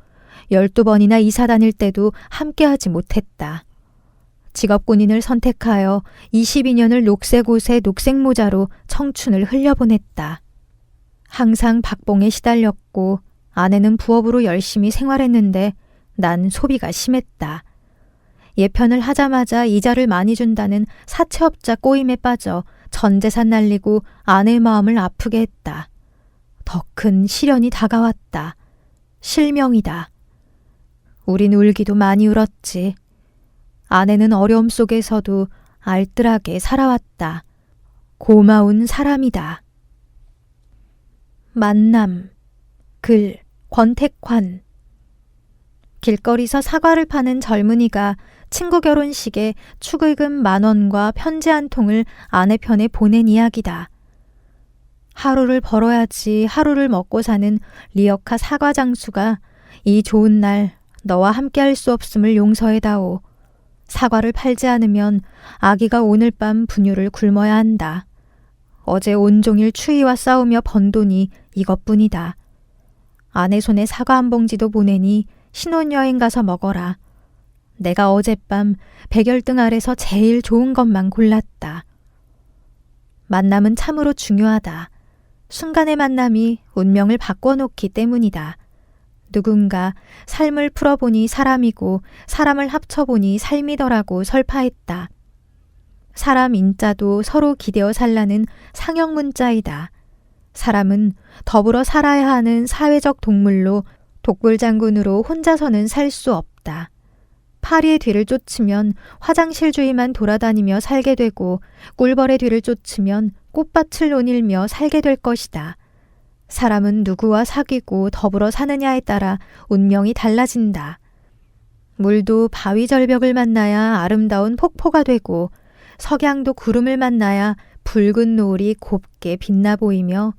Speaker 2: 12번이나 이사 다닐 때도 함께하지 못했다. 직업군인을 선택하여 22년을 녹색옷에 녹색모자로 청춘을 흘려보냈다. 항상 박봉에 시달렸고 아내는 부업으로 열심히 생활했는데 난 소비가 심했다. 예편을 하자마자 이자를 많이 준다는 사채업자 꼬임에 빠져 전 재산 날리고 아내의 마음을 아프게 했다. 더 큰 시련이 다가왔다. 실명이다. 우린 울기도 많이 울었지. 아내는 어려움 속에서도 알뜰하게 살아왔다. 고마운 사람이다. 만남. 글. 권택환. 길거리서 사과를 파는 젊은이가 친구 결혼식에 축의금 10,000원과 편지 한 통을 아내 편에 보낸 이야기다. 하루를 벌어야지 하루를 먹고 사는 리어카 사과 장수가 이 좋은 날 너와 함께할 수 없음을 용서해다오. 사과를 팔지 않으면 아기가 오늘 밤 분유를 굶어야 한다. 어제 온종일 추위와 싸우며 번 돈이 이것뿐이다. 아내 손에 사과 한 봉지도 보내니 신혼여행 가서 먹어라. 내가 어젯밤 백열등 아래서 제일 좋은 것만 골랐다. 만남은 참으로 중요하다. 순간의 만남이 운명을 바꿔놓기 때문이다. 누군가 삶을 풀어보니 사람이고 사람을 합쳐보니 삶이더라고 설파했다. 사람 인자도 서로 기대어 살라는 상형 문자이다. 사람은 더불어 살아야 하는 사회적 동물로 독불장군으로 혼자서는 살 수 없다. 파리의 뒤를 쫓으면 화장실 주위만 돌아다니며 살게 되고 꿀벌의 뒤를 쫓으면 꽃밭을 논일며 살게 될 것이다. 사람은 누구와 사귀고 더불어 사느냐에 따라 운명이 달라진다. 물도 바위 절벽을 만나야 아름다운 폭포가 되고 석양도 구름을 만나야 붉은 노을이 곱게 빛나 보이며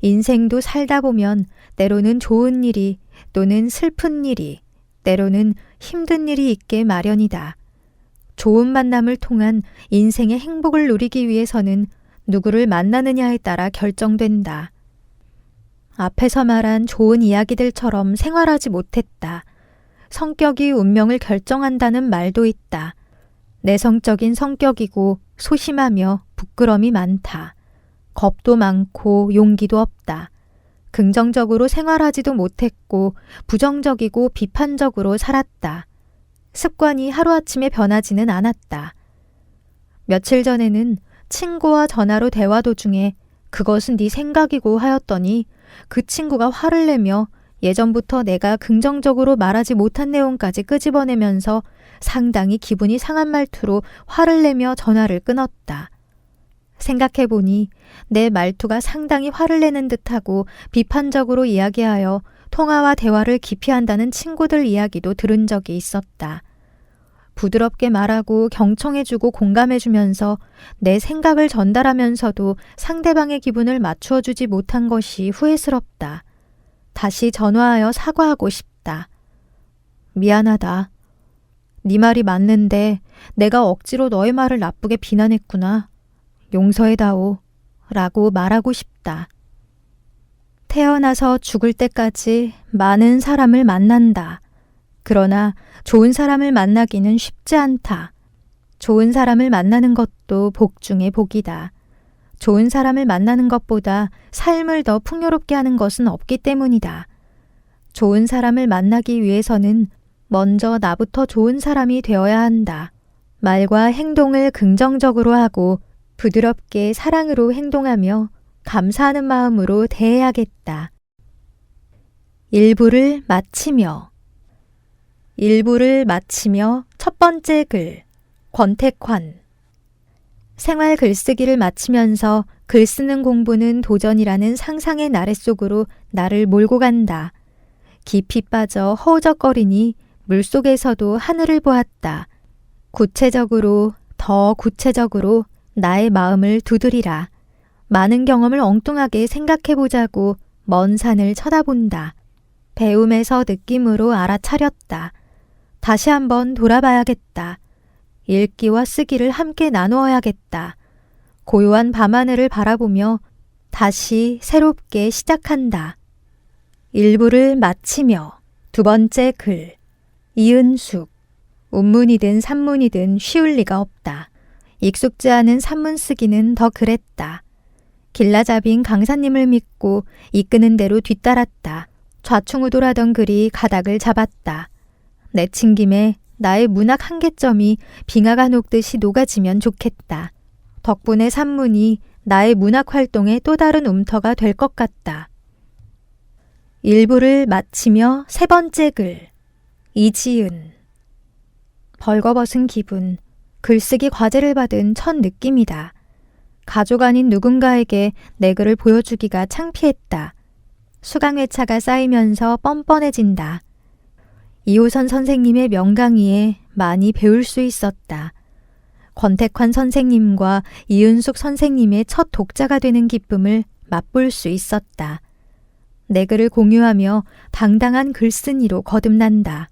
Speaker 2: 인생도 살다 보면 때로는 좋은 일이 또는 슬픈 일이 때로는 힘든 일이 있게 마련이다. 좋은 만남을 통한 인생의 행복을 누리기 위해서는 누구를 만나느냐에 따라 결정된다. 앞에서 말한 좋은 이야기들처럼 생활하지 못했다. 성격이 운명을 결정한다는 말도 있다. 내성적인 성격이고 소심하며 부끄럼이 많다. 겁도 많고 용기도 없다. 긍정적으로 생활하지도 못했고 부정적이고 비판적으로 살았다. 습관이 하루아침에 변하지는 않았다. 며칠 전에는 친구와 전화로 대화 도중에 그것은 네 생각이고 하였더니 그 친구가 화를 내며 예전부터 내가 긍정적으로 말하지 못한 내용까지 끄집어내면서 상당히 기분이 상한 말투로 화를 내며 전화를 끊었다. 생각해보니 내 말투가 상당히 화를 내는 듯하고 비판적으로 이야기하여 통화와 대화를 기피한다는 친구들 이야기도 들은 적이 있었다. 부드럽게 말하고 경청해주고 공감해주면서 내 생각을 전달하면서도 상대방의 기분을 맞추어주지 못한 것이 후회스럽다. 다시 전화하여 사과하고 싶다. 미안하다. 네 말이 맞는데 내가 억지로 너의 말을 나쁘게 비난했구나. 용서해다오. 라고 말하고 싶다. 태어나서 죽을 때까지 많은 사람을 만난다. 그러나 좋은 사람을 만나기는 쉽지 않다. 좋은 사람을 만나는 것도 복 중의 복이다. 좋은 사람을 만나는 것보다 삶을 더 풍요롭게 하는 것은 없기 때문이다. 좋은 사람을 만나기 위해서는 먼저 나부터 좋은 사람이 되어야 한다. 말과 행동을 긍정적으로 하고 부드럽게 사랑으로 행동하며 감사하는 마음으로 대해야겠다. 일부를 마치며 첫 번째 글, 권택환. 생활 글쓰기를 마치면서 글 쓰는 공부는 도전이라는 상상의 나래 속으로 나를 몰고 간다. 깊이 빠져 허우적거리니 물속에서도 하늘을 보았다. 더 구체적으로 나의 마음을 두드리라. 많은 경험을 엉뚱하게 생각해보자고 먼 산을 쳐다본다. 배움에서 느낌으로 알아차렸다. 다시 한번 돌아봐야겠다. 읽기와 쓰기를 함께 나누어야겠다. 고요한 밤하늘을 바라보며 다시 새롭게 시작한다. 일부를 마치며 두 번째 글, 이은숙. 운문이든 산문이든 쉬울 리가 없다. 익숙지 않은 산문 쓰기는 더 그랬다. 길라잡인 강사님을 믿고 이끄는 대로 뒤따랐다. 좌충우돌하던 글이 가닥을 잡았다. 내친 김에 나의 문학 한계점이 빙하가 녹듯이 녹아지면 좋겠다. 덕분에 산문이 나의 문학 활동의 또 다른 움터가 될 것 같다. 일부를 마치며 세 번째 글, 이지은. 벌거벗은 기분, 글쓰기 과제를 받은 첫 느낌이다. 가족 아닌 누군가에게 내 글을 보여주기가 창피했다. 수강회차가 쌓이면서 뻔뻔해진다. 이호선 선생님의 명강의에 많이 배울 수 있었다. 권택환 선생님과 이은숙 선생님의 첫 독자가 되는 기쁨을 맛볼 수 있었다. 내 글을 공유하며 당당한 글쓴이로 거듭난다.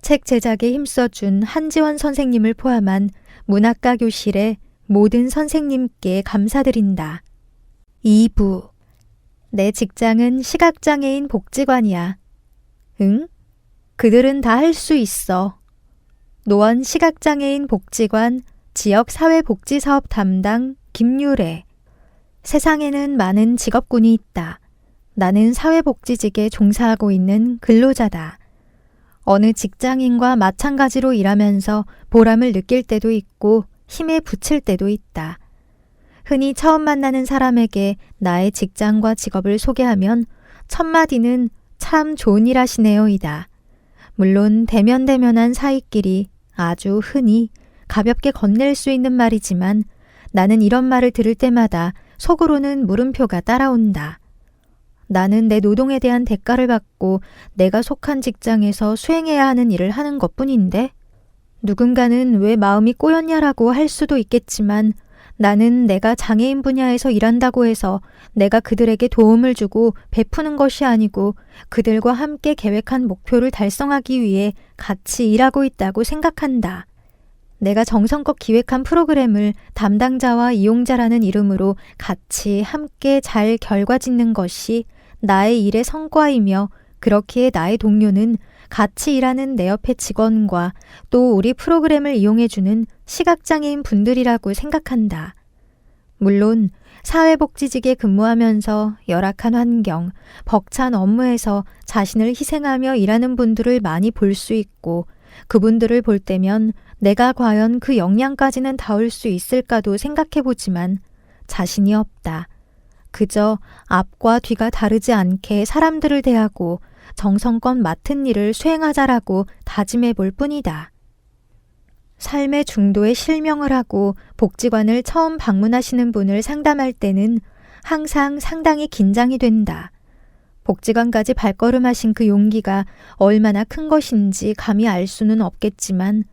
Speaker 2: 책 제작에 힘써준 한지원 선생님을 포함한 문학과 교실의 모든 선생님께 감사드린다. 2부. 내 직장은 시각장애인 복지관이야. 응? 그들은 다 할 수 있어. 노원 시각장애인 복지관 지역사회복지사업 담당 김유래. 세상에는 많은 직업군이 있다. 나는 사회복지직에 종사하고 있는 근로자다. 어느 직장인과 마찬가지로 일하면서 보람을 느낄 때도 있고 힘에 부칠 때도 있다. 흔히 처음 만나는 사람에게 나의 직장과 직업을 소개하면 첫 마디는 참 좋은 일 하시네요이다. 물론 대면대면한 사이끼리 아주 흔히 가볍게 건넬 수 있는 말이지만 나는 이런 말을 들을 때마다 속으로는 물음표가 따라온다. 나는 내 노동에 대한 대가를 받고 내가 속한 직장에서 수행해야 하는 일을 하는 것뿐인데 누군가는 왜 마음이 꼬였냐라고 할 수도 있겠지만 나는 내가 장애인 분야에서 일한다고 해서 내가 그들에게 도움을 주고 베푸는 것이 아니고 그들과 함께 계획한 목표를 달성하기 위해 같이 일하고 있다고 생각한다. 내가 정성껏 기획한 프로그램을 담당자와 이용자라는 이름으로 같이 함께 잘 결과짓는 것이 나의 일의 성과이며 그렇기에 나의 동료는 같이 일하는 내 옆의 직원과 또 우리 프로그램을 이용해주는 시각장애인 분들이라고 생각한다. 물론 사회복지직에 근무하면서 열악한 환경, 벅찬 업무에서 자신을 희생하며 일하는 분들을 많이 볼 수 있고 그분들을 볼 때면 내가 과연 그 역량까지는 닿을 수 있을까도 생각해보지만 자신이 없다. 그저 앞과 뒤가 다르지 않게 사람들을 대하고 정성껏 맡은 일을 수행하자라고 다짐해 볼 뿐이다. 삶의 중도에 실명을 하고 복지관을 처음 방문하시는 분을 상담할 때는 항상 상당히 긴장이 된다. 복지관까지 발걸음하신 그 용기가 얼마나 큰 것인지 감히 알 수는 없겠지만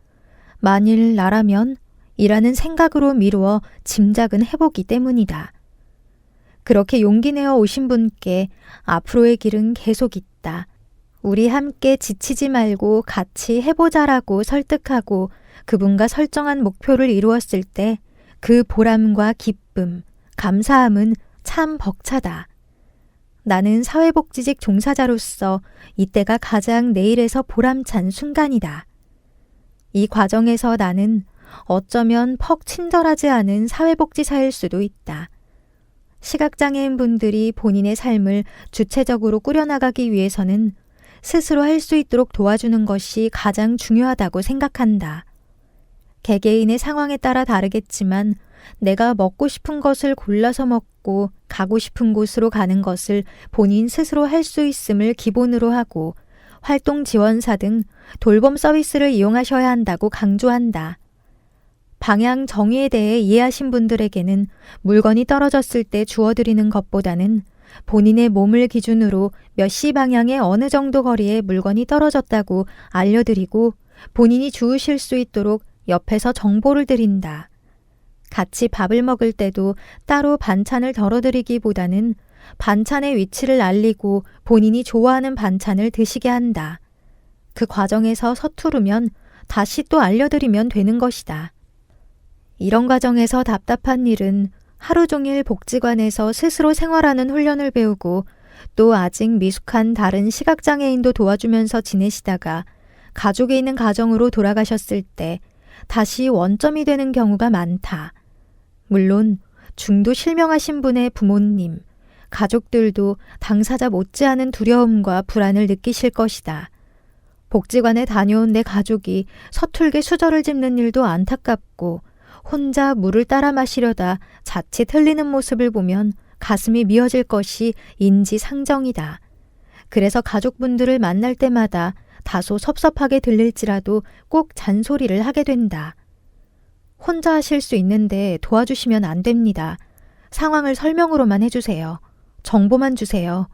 Speaker 2: 만일 나라면 이라는 생각으로 미루어 짐작은 해보기 때문이다. 그렇게 용기 내어 오신 분께 앞으로의 길은 계속 있다. 우리 함께 지치지 말고 같이 해보자라고 설득하고 그분과 설정한 목표를 이루었을 때 그 보람과 기쁨, 감사함은 참 벅차다. 나는 사회복지직 종사자로서 이때가 가장 내 일에서 보람찬 순간이다. 이 과정에서 나는 어쩌면 퍽 친절하지 않은 사회복지사일 수도 있다. 시각장애인 분들이 본인의 삶을 주체적으로 꾸려나가기 위해서는 스스로 할 수 있도록 도와주는 것이 가장 중요하다고 생각한다. 개개인의 상황에 따라 다르겠지만 내가 먹고 싶은 것을 골라서 먹고 가고 싶은 곳으로 가는 것을 본인 스스로 할 수 있음을 기본으로 하고 활동 지원사 등 돌봄 서비스를 이용하셔야 한다고 강조한다. 방향 정의에 대해 이해하신 분들에게는 물건이 떨어졌을 때 주워드리는 것보다는 본인의 몸을 기준으로 몇 시 방향에 어느 정도 거리에 물건이 떨어졌다고 알려드리고 본인이 주우실 수 있도록 옆에서 정보를 드린다. 같이 밥을 먹을 때도 따로 반찬을 덜어드리기보다는 반찬의 위치를 알리고 본인이 좋아하는 반찬을 드시게 한다. 그 과정에서 서투르면 다시 또 알려드리면 되는 것이다. 이런 과정에서 답답한 일은 하루 종일 복지관에서 스스로 생활하는 훈련을 배우고 또 아직 미숙한 다른 시각장애인도 도와주면서 지내시다가 가족이 있는 가정으로 돌아가셨을 때 다시 원점이 되는 경우가 많다. 물론 중도 실명하신 분의 부모님, 가족들도 당사자 못지않은 두려움과 불안을 느끼실 것이다. 복지관에 다녀온 내 가족이 서툴게 수저를 짚는 일도 안타깝고 혼자 물을 따라 마시려다 자칫 흘리는 모습을 보면 가슴이 미어질 것이 인지상정이다. 그래서 가족분들을 만날 때마다 다소 섭섭하게 들릴지라도 꼭 잔소리를 하게 된다. 혼자 하실 수 있는데 도와주시면 안 됩니다. 상황을 설명으로만 해주세요. 정보만 주세요.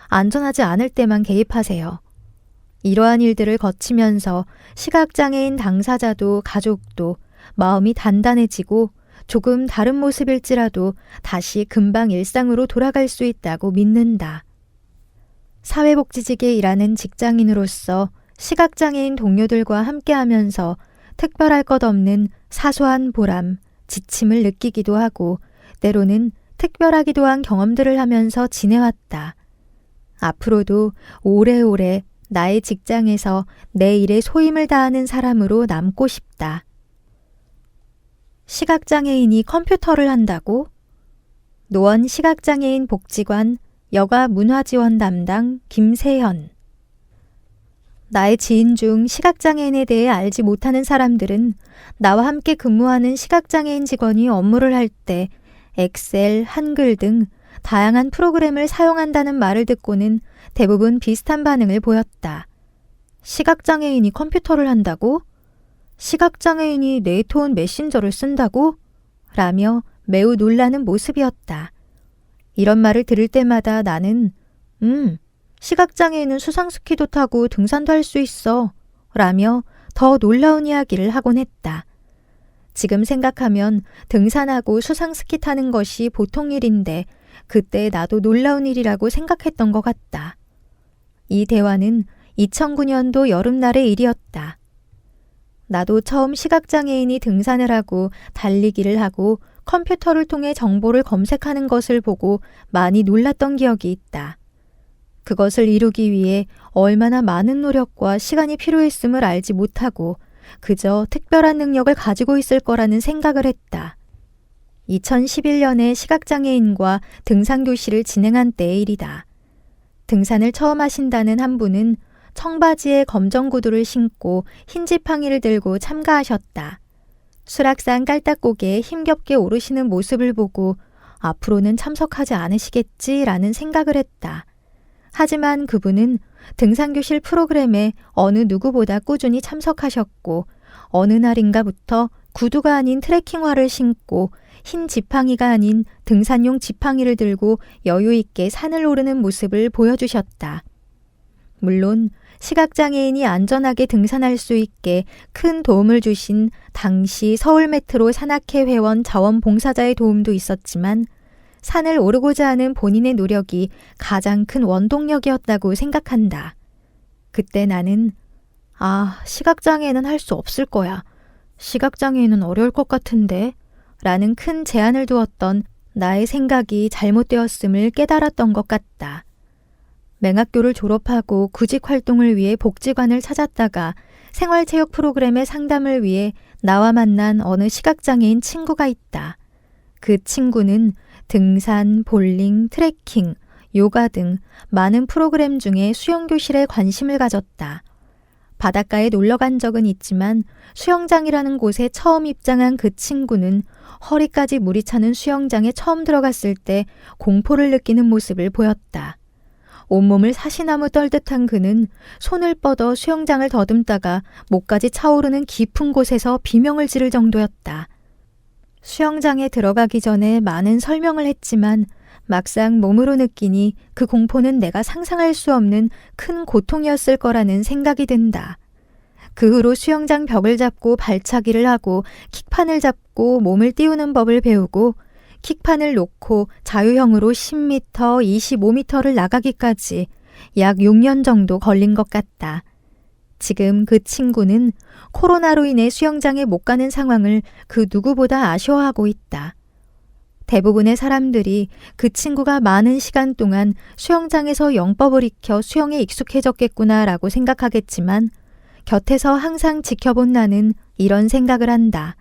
Speaker 2: 안전하지 않을 때만 개입하세요. 이러한 일들을 거치면서 시각장애인 당사자도 가족도 마음이 단단해지고 조금 다른 모습일지라도 다시 금방 일상으로 돌아갈 수 있다고 믿는다. 사회복지직에 일하는 직장인으로서 시각장애인 동료들과 함께하면서 특별할 것 없는 사소한 보람, 지침을 느끼기도 하고 때로는 특별하기도 한 경험들을 하면서 지내왔다. 앞으로도 오래오래 나의 직장에서 내 일에 소임을 다하는 사람으로 남고 싶다. 시각장애인이 컴퓨터를 한다고? 노원 시각장애인 복지관 여가 문화지원 담당 김세현. 나의 지인 중 시각장애인에 대해 알지 못하는 사람들은 나와 함께 근무하는 시각장애인 직원이 업무를 할 때 엑셀, 한글 등 다양한 프로그램을 사용한다는 말을 듣고는 대부분 비슷한 반응을 보였다. 시각장애인이 컴퓨터를 한다고? 시각장애인이 네트워크 메신저를 쓴다고? 라며 매우 놀라는 모습이었다. 이런 말을 들을 때마다 나는 시각장애인은 수상스키도 타고 등산도 할 수 있어 라며 더 놀라운 이야기를 하곤 했다. 지금 생각하면 등산하고 수상스키 타는 것이 보통 일인데 그때 나도 놀라운 일이라고 생각했던 것 같다. 이 대화는 2009년도 여름날의 일이었다. 나도 처음 시각장애인이 등산을 하고 달리기를 하고 컴퓨터를 통해 정보를 검색하는 것을 보고 많이 놀랐던 기억이 있다. 그것을 이루기 위해 얼마나 많은 노력과 시간이 필요했음을 알지 못하고 그저 특별한 능력을 가지고 있을 거라는 생각을 했다. 2011년에 시각장애인과 등산교실을 진행한 때의 일이다. 등산을 처음 하신다는 한 분은 청바지에 검정 구두를 신고 흰 지팡이를 들고 참가하셨다. 수락산 깔딱고개에 힘겹게 오르시는 모습을 보고 앞으로는 참석하지 않으시겠지라는 생각을 했다. 하지만 그분은 등산교실 프로그램에 어느 누구보다 꾸준히 참석하셨고 어느 날인가부터 구두가 아닌 트레킹화를 신고 흰 지팡이가 아닌 등산용 지팡이를 들고 여유 있게 산을 오르는 모습을 보여주셨다. 물론 시각장애인이 안전하게 등산할 수 있게 큰 도움을 주신 당시 서울메트로 산악회 회원 자원봉사자의 도움도 있었지만 산을 오르고자 하는 본인의 노력이 가장 큰 원동력이었다고 생각한다. 그때 나는 시각장애인은 할 수 없을 거야. 시각장애인은 어려울 것 같은데 라는 큰 제한을 두었던 나의 생각이 잘못되었음을 깨달았던 것 같다. 맹학교를 졸업하고 구직 활동을 위해 복지관을 찾았다가 생활체육 프로그램의 상담을 위해 나와 만난 어느 시각장애인 친구가 있다. 그 친구는 등산, 볼링, 트레킹, 요가 등 많은 프로그램 중에 수영교실에 관심을 가졌다. 바닷가에 놀러 간 적은 있지만 수영장이라는 곳에 처음 입장한 그 친구는 허리까지 물이 차는 수영장에 처음 들어갔을 때 공포를 느끼는 모습을 보였다. 온몸을 사시나무 떨듯한 그는 손을 뻗어 수영장을 더듬다가 목까지 차오르는 깊은 곳에서 비명을 지를 정도였다. 수영장에 들어가기 전에 많은 설명을 했지만 막상 몸으로 느끼니 그 공포는 내가 상상할 수 없는 큰 고통이었을 거라는 생각이 든다. 그 후로 수영장 벽을 잡고 발차기를 하고 킥판을 잡고 몸을 띄우는 법을 배우고 킥판을 놓고 자유형으로 10m, 25m를 나가기까지 약 6년 정도 걸린 것 같다. 지금 그 친구는 코로나로 인해 수영장에 못 가는 상황을 그 누구보다 아쉬워하고 있다. 대부분의 사람들이 그 친구가 많은 시간 동안 수영장에서 영법을 익혀 수영에 익숙해졌겠구나라고 생각하겠지만 곁에서 항상 지켜본 나는 이런 생각을 한다.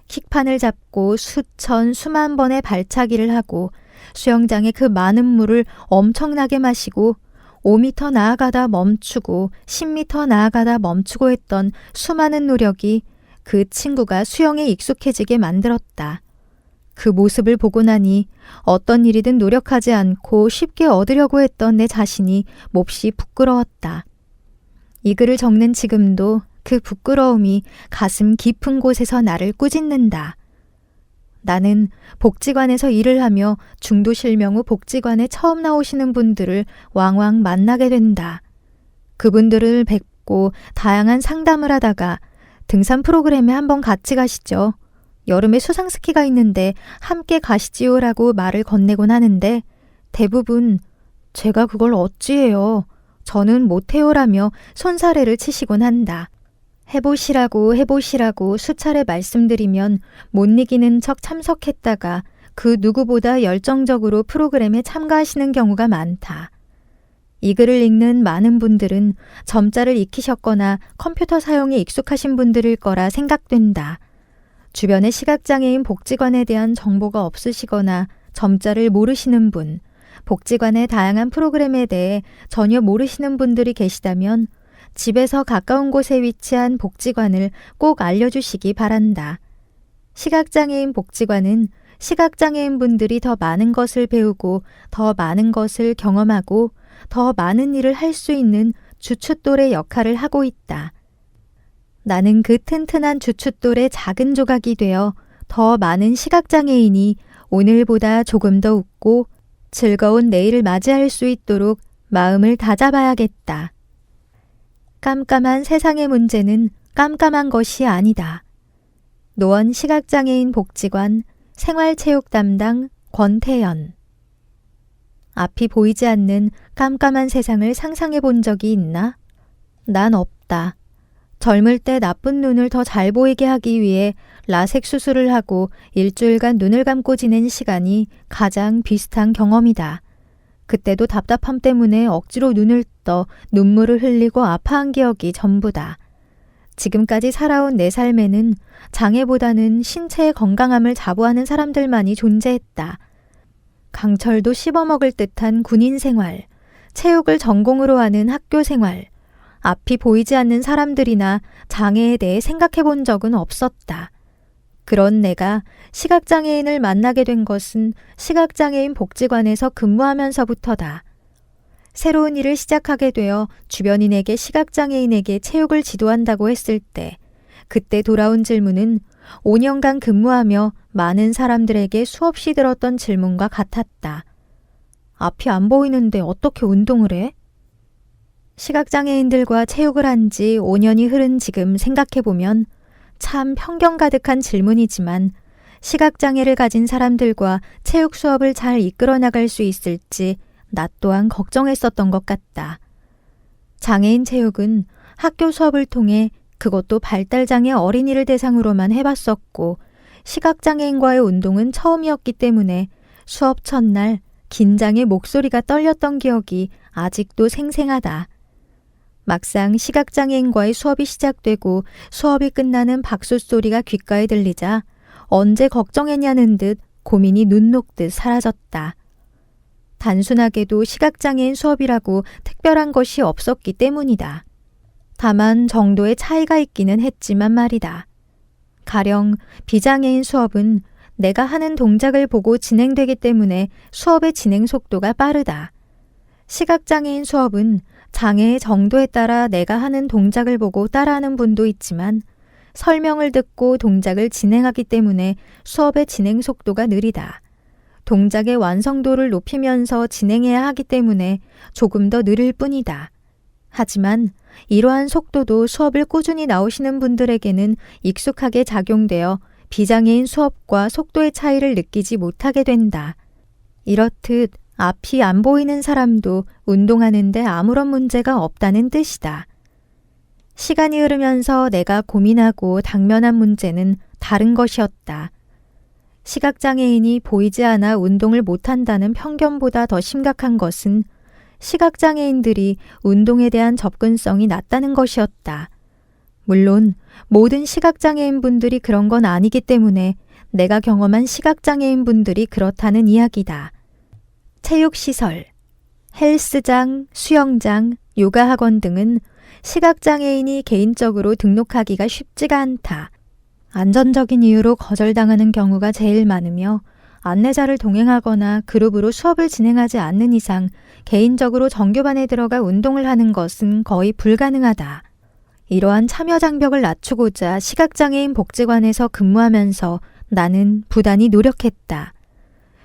Speaker 2: 킥판을 잡고 수천, 수만 번의 발차기를 하고 수영장의 그 많은 물을 엄청나게 마시고 5m 나아가다 멈추고 10m 나아가다 멈추고 했던 수많은 노력이 그 친구가 수영에 익숙해지게 만들었다. 그 모습을 보고 나니 어떤 일이든 노력하지 않고 쉽게 얻으려고 했던 내 자신이 몹시 부끄러웠다. 이 글을 적는 지금도 그 부끄러움이 가슴 깊은 곳에서 나를 꾸짖는다. 나는 복지관에서 일을 하며 중도실명 후 복지관에 처음 나오시는 분들을 왕왕 만나게 된다. 그분들을 뵙고 다양한 상담을 하다가 등산 프로그램에 한번 같이 가시죠. 여름에 수상스키가 있는데 함께 가시지요라고 말을 건네곤 하는데 대부분 제가 그걸 어찌해요. 저는 못해요라며 손사래를 치시곤 한다. 해보시라고 수차례 말씀드리면 못 이기는 척 참석했다가 그 누구보다 열정적으로 프로그램에 참가하시는 경우가 많다. 이 글을 읽는 많은 분들은 점자를 익히셨거나 컴퓨터 사용에 익숙하신 분들일 거라 생각된다. 주변에 시각장애인 복지관에 대한 정보가 없으시거나 점자를 모르시는 분, 복지관의 다양한 프로그램에 대해 전혀 모르시는 분들이 계시다면 집에서 가까운 곳에 위치한 복지관을 꼭 알려주시기 바란다. 시각장애인 복지관은 시각장애인 분들이 더 많은 것을 배우고 더 많은 것을 경험하고 더 많은 일을 할 수 있는 주춧돌의 역할을 하고 있다. 나는 그 튼튼한 주춧돌의 작은 조각이 되어 더 많은 시각장애인이 오늘보다 조금 더 웃고 즐거운 내일을 맞이할 수 있도록 마음을 다잡아야겠다. 깜깜한 세상의 문제는 깜깜한 것이 아니다. 노원 시각장애인 복지관 생활체육 담당 권태연. 앞이 보이지 않는 깜깜한 세상을 상상해 본 적이 있나? 난 없다. 젊을 때 나쁜 눈을 더 잘 보이게 하기 위해 라섹 수술을 하고 일주일간 눈을 감고 지낸 시간이 가장 비슷한 경험이다. 그때도 답답함 때문에 억지로 눈을 떠 눈물을 흘리고 아파한 기억이 전부다. 지금까지 살아온 내 삶에는 장애보다는 신체의 건강함을 자부하는 사람들만이 존재했다. 강철도 씹어먹을 듯한 군인 생활, 체육을 전공으로 하는 학교 생활, 앞이 보이지 않는 사람들이나 장애에 대해 생각해 본 적은 없었다. 그런 내가 시각장애인을 만나게 된 것은 시각장애인 복지관에서 근무하면서부터다. 새로운 일을 시작하게 되어 주변인에게 시각장애인에게 체육을 지도한다고 했을 때 그때 돌아온 질문은 5년간 근무하며 많은 사람들에게 수없이 들었던 질문과 같았다. 앞이 안 보이는데 어떻게 운동을 해? 시각장애인들과 체육을 한 지 5년이 흐른 지금 생각해보면 참 편견 가득한 질문이지만 시각장애를 가진 사람들과 체육 수업을 잘 이끌어 나갈 수 있을지 나 또한 걱정했었던 것 같다. 장애인 체육은 학교 수업을 통해 그것도 발달장애 어린이를 대상으로만 해봤었고 시각장애인과의 운동은 처음이었기 때문에 수업 첫날 긴장의 목소리가 떨렸던 기억이 아직도 생생하다. 막상 시각장애인과의 수업이 시작되고 수업이 끝나는 박수 소리가 귓가에 들리자 언제 걱정했냐는 듯 고민이 눈 녹듯 사라졌다. 단순하게도 시각장애인 수업이라고 특별한 것이 없었기 때문이다. 다만 정도의 차이가 있기는 했지만 말이다. 가령 비장애인 수업은 내가 하는 동작을 보고 진행되기 때문에 수업의 진행 속도가 빠르다. 시각장애인 수업은 장애의 정도에 따라 내가 하는 동작을 보고 따라하는 분도 있지만 설명을 듣고 동작을 진행하기 때문에 수업의 진행 속도가 느리다. 동작의 완성도를 높이면서 진행해야 하기 때문에 조금 더 느릴 뿐이다. 하지만 이러한 속도도 수업을 꾸준히 나오시는 분들에게는 익숙하게 작용되어 비장애인 수업과 속도의 차이를 느끼지 못하게 된다. 이렇듯 앞이 안 보이는 사람도 운동하는데 아무런 문제가 없다는 뜻이다. 시간이 흐르면서 내가 고민하고 당면한 문제는 다른 것이었다. 시각장애인이 보이지 않아 운동을 못한다는 편견보다 더 심각한 것은 시각장애인들이 운동에 대한 접근성이 낮다는 것이었다. 물론 모든 시각장애인 분들이 그런 건 아니기 때문에 내가 경험한 시각장애인 분들이 그렇다는 이야기다. 체육시설, 헬스장, 수영장, 요가학원 등은 시각장애인이 개인적으로 등록하기가 쉽지가 않다. 안전적인 이유로 거절당하는 경우가 제일 많으며 안내자를 동행하거나 그룹으로 수업을 진행하지 않는 이상 개인적으로 정규반에 들어가 운동을 하는 것은 거의 불가능하다. 이러한 참여 장벽을 낮추고자 시각장애인 복지관에서 근무하면서 나는 부단히 노력했다.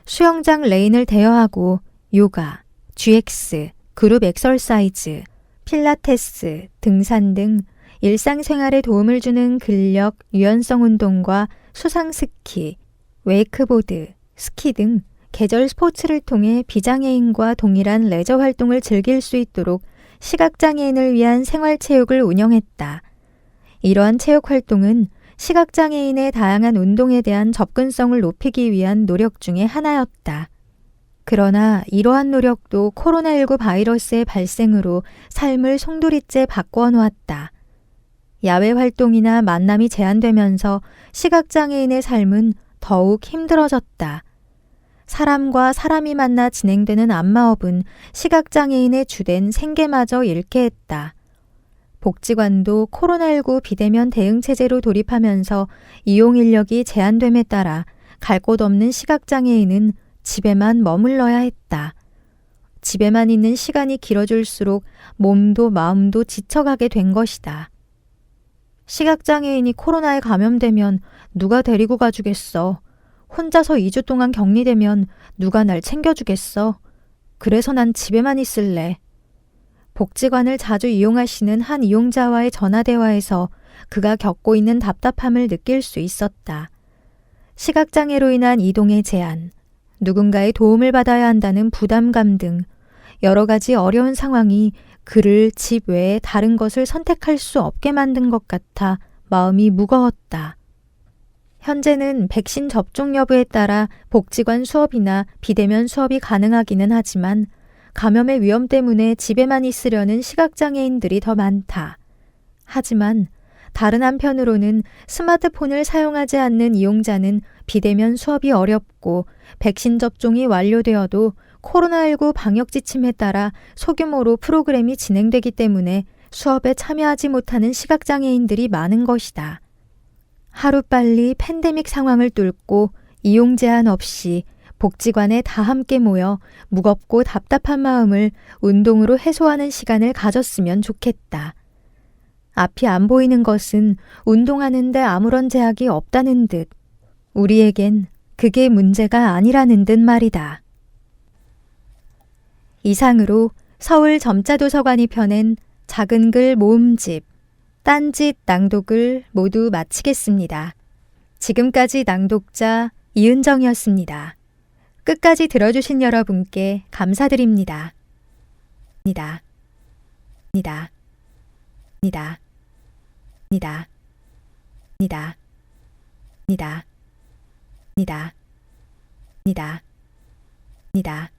Speaker 2: 수영장 레인을 대여하고 요가, GX, 그룹 엑서사이즈, 필라테스, 등산 등 일상생활에 도움을 주는 근력, 유연성 운동과 수상스키, 웨이크보드, 스키 등 계절 스포츠를 통해 비장애인과 동일한 레저 활동을 즐길 수 있도록 시각장애인을 위한 생활체육을 운영했다. 이러한 체육 활동은 시각장애인의 다양한 운동에 대한 접근성을 높이기 위한 노력 중의 하나였다. 그러나 이러한 노력도 코로나19 바이러스의 발생으로 삶을 송두리째 바꾸어 놓았다. 야외 활동이나 만남이 제한되면서 시각장애인의 삶은 더욱 힘들어졌다. 사람과 사람이 만나 진행되는 안마업은 시각장애인의 주된 생계마저 잃게 했다. 복지관도 코로나19 비대면 대응체제로 돌입하면서 이용 인력이 제한됨에 따라 갈 곳 없는 시각장애인은 집에만 머물러야 했다. 집에만 있는 시간이 길어질수록 몸도 마음도 지쳐가게 된 것이다. 시각장애인이 코로나에 감염되면 누가 데리고 가주겠어. 혼자서 2주 동안 격리되면 누가 날 챙겨주겠어. 그래서 난 집에만 있을래. 복지관을 자주 이용하시는 한 이용자와의 전화대화에서 그가 겪고 있는 답답함을 느낄 수 있었다. 시각장애로 인한 이동의 제한, 누군가의 도움을 받아야 한다는 부담감 등 여러 가지 어려운 상황이 그를 집 외에 다른 것을 선택할 수 없게 만든 것 같아 마음이 무거웠다. 현재는 백신 접종 여부에 따라 복지관 수업이나 비대면 수업이 가능하기는 하지만 감염의 위험 때문에 집에만 있으려는 시각장애인들이 더 많다. 하지만 다른 한편으로는 스마트폰을 사용하지 않는 이용자는 비대면 수업이 어렵고 백신 접종이 완료되어도 코로나19 방역 지침에 따라 소규모로 프로그램이 진행되기 때문에 수업에 참여하지 못하는 시각장애인들이 많은 것이다. 하루빨리 팬데믹 상황을 뚫고 이용 제한 없이 복지관에 다 함께 모여 무겁고 답답한 마음을 운동으로 해소하는 시간을 가졌으면 좋겠다. 앞이 안 보이는 것은 운동하는데 아무런 제약이 없다는 듯 우리에겐 그게 문제가 아니라는 듯 말이다. 이상으로 서울 점자도서관이 펴낸 작은 글 모음집, 딴짓 낭독을 모두 마치겠습니다. 지금까지 낭독자 이은정이었습니다. 끝까지 들어주신 여러분께 감사드립니다. 니다. 니다. 니다. 니다. 니다. 니다. 니다. 니다.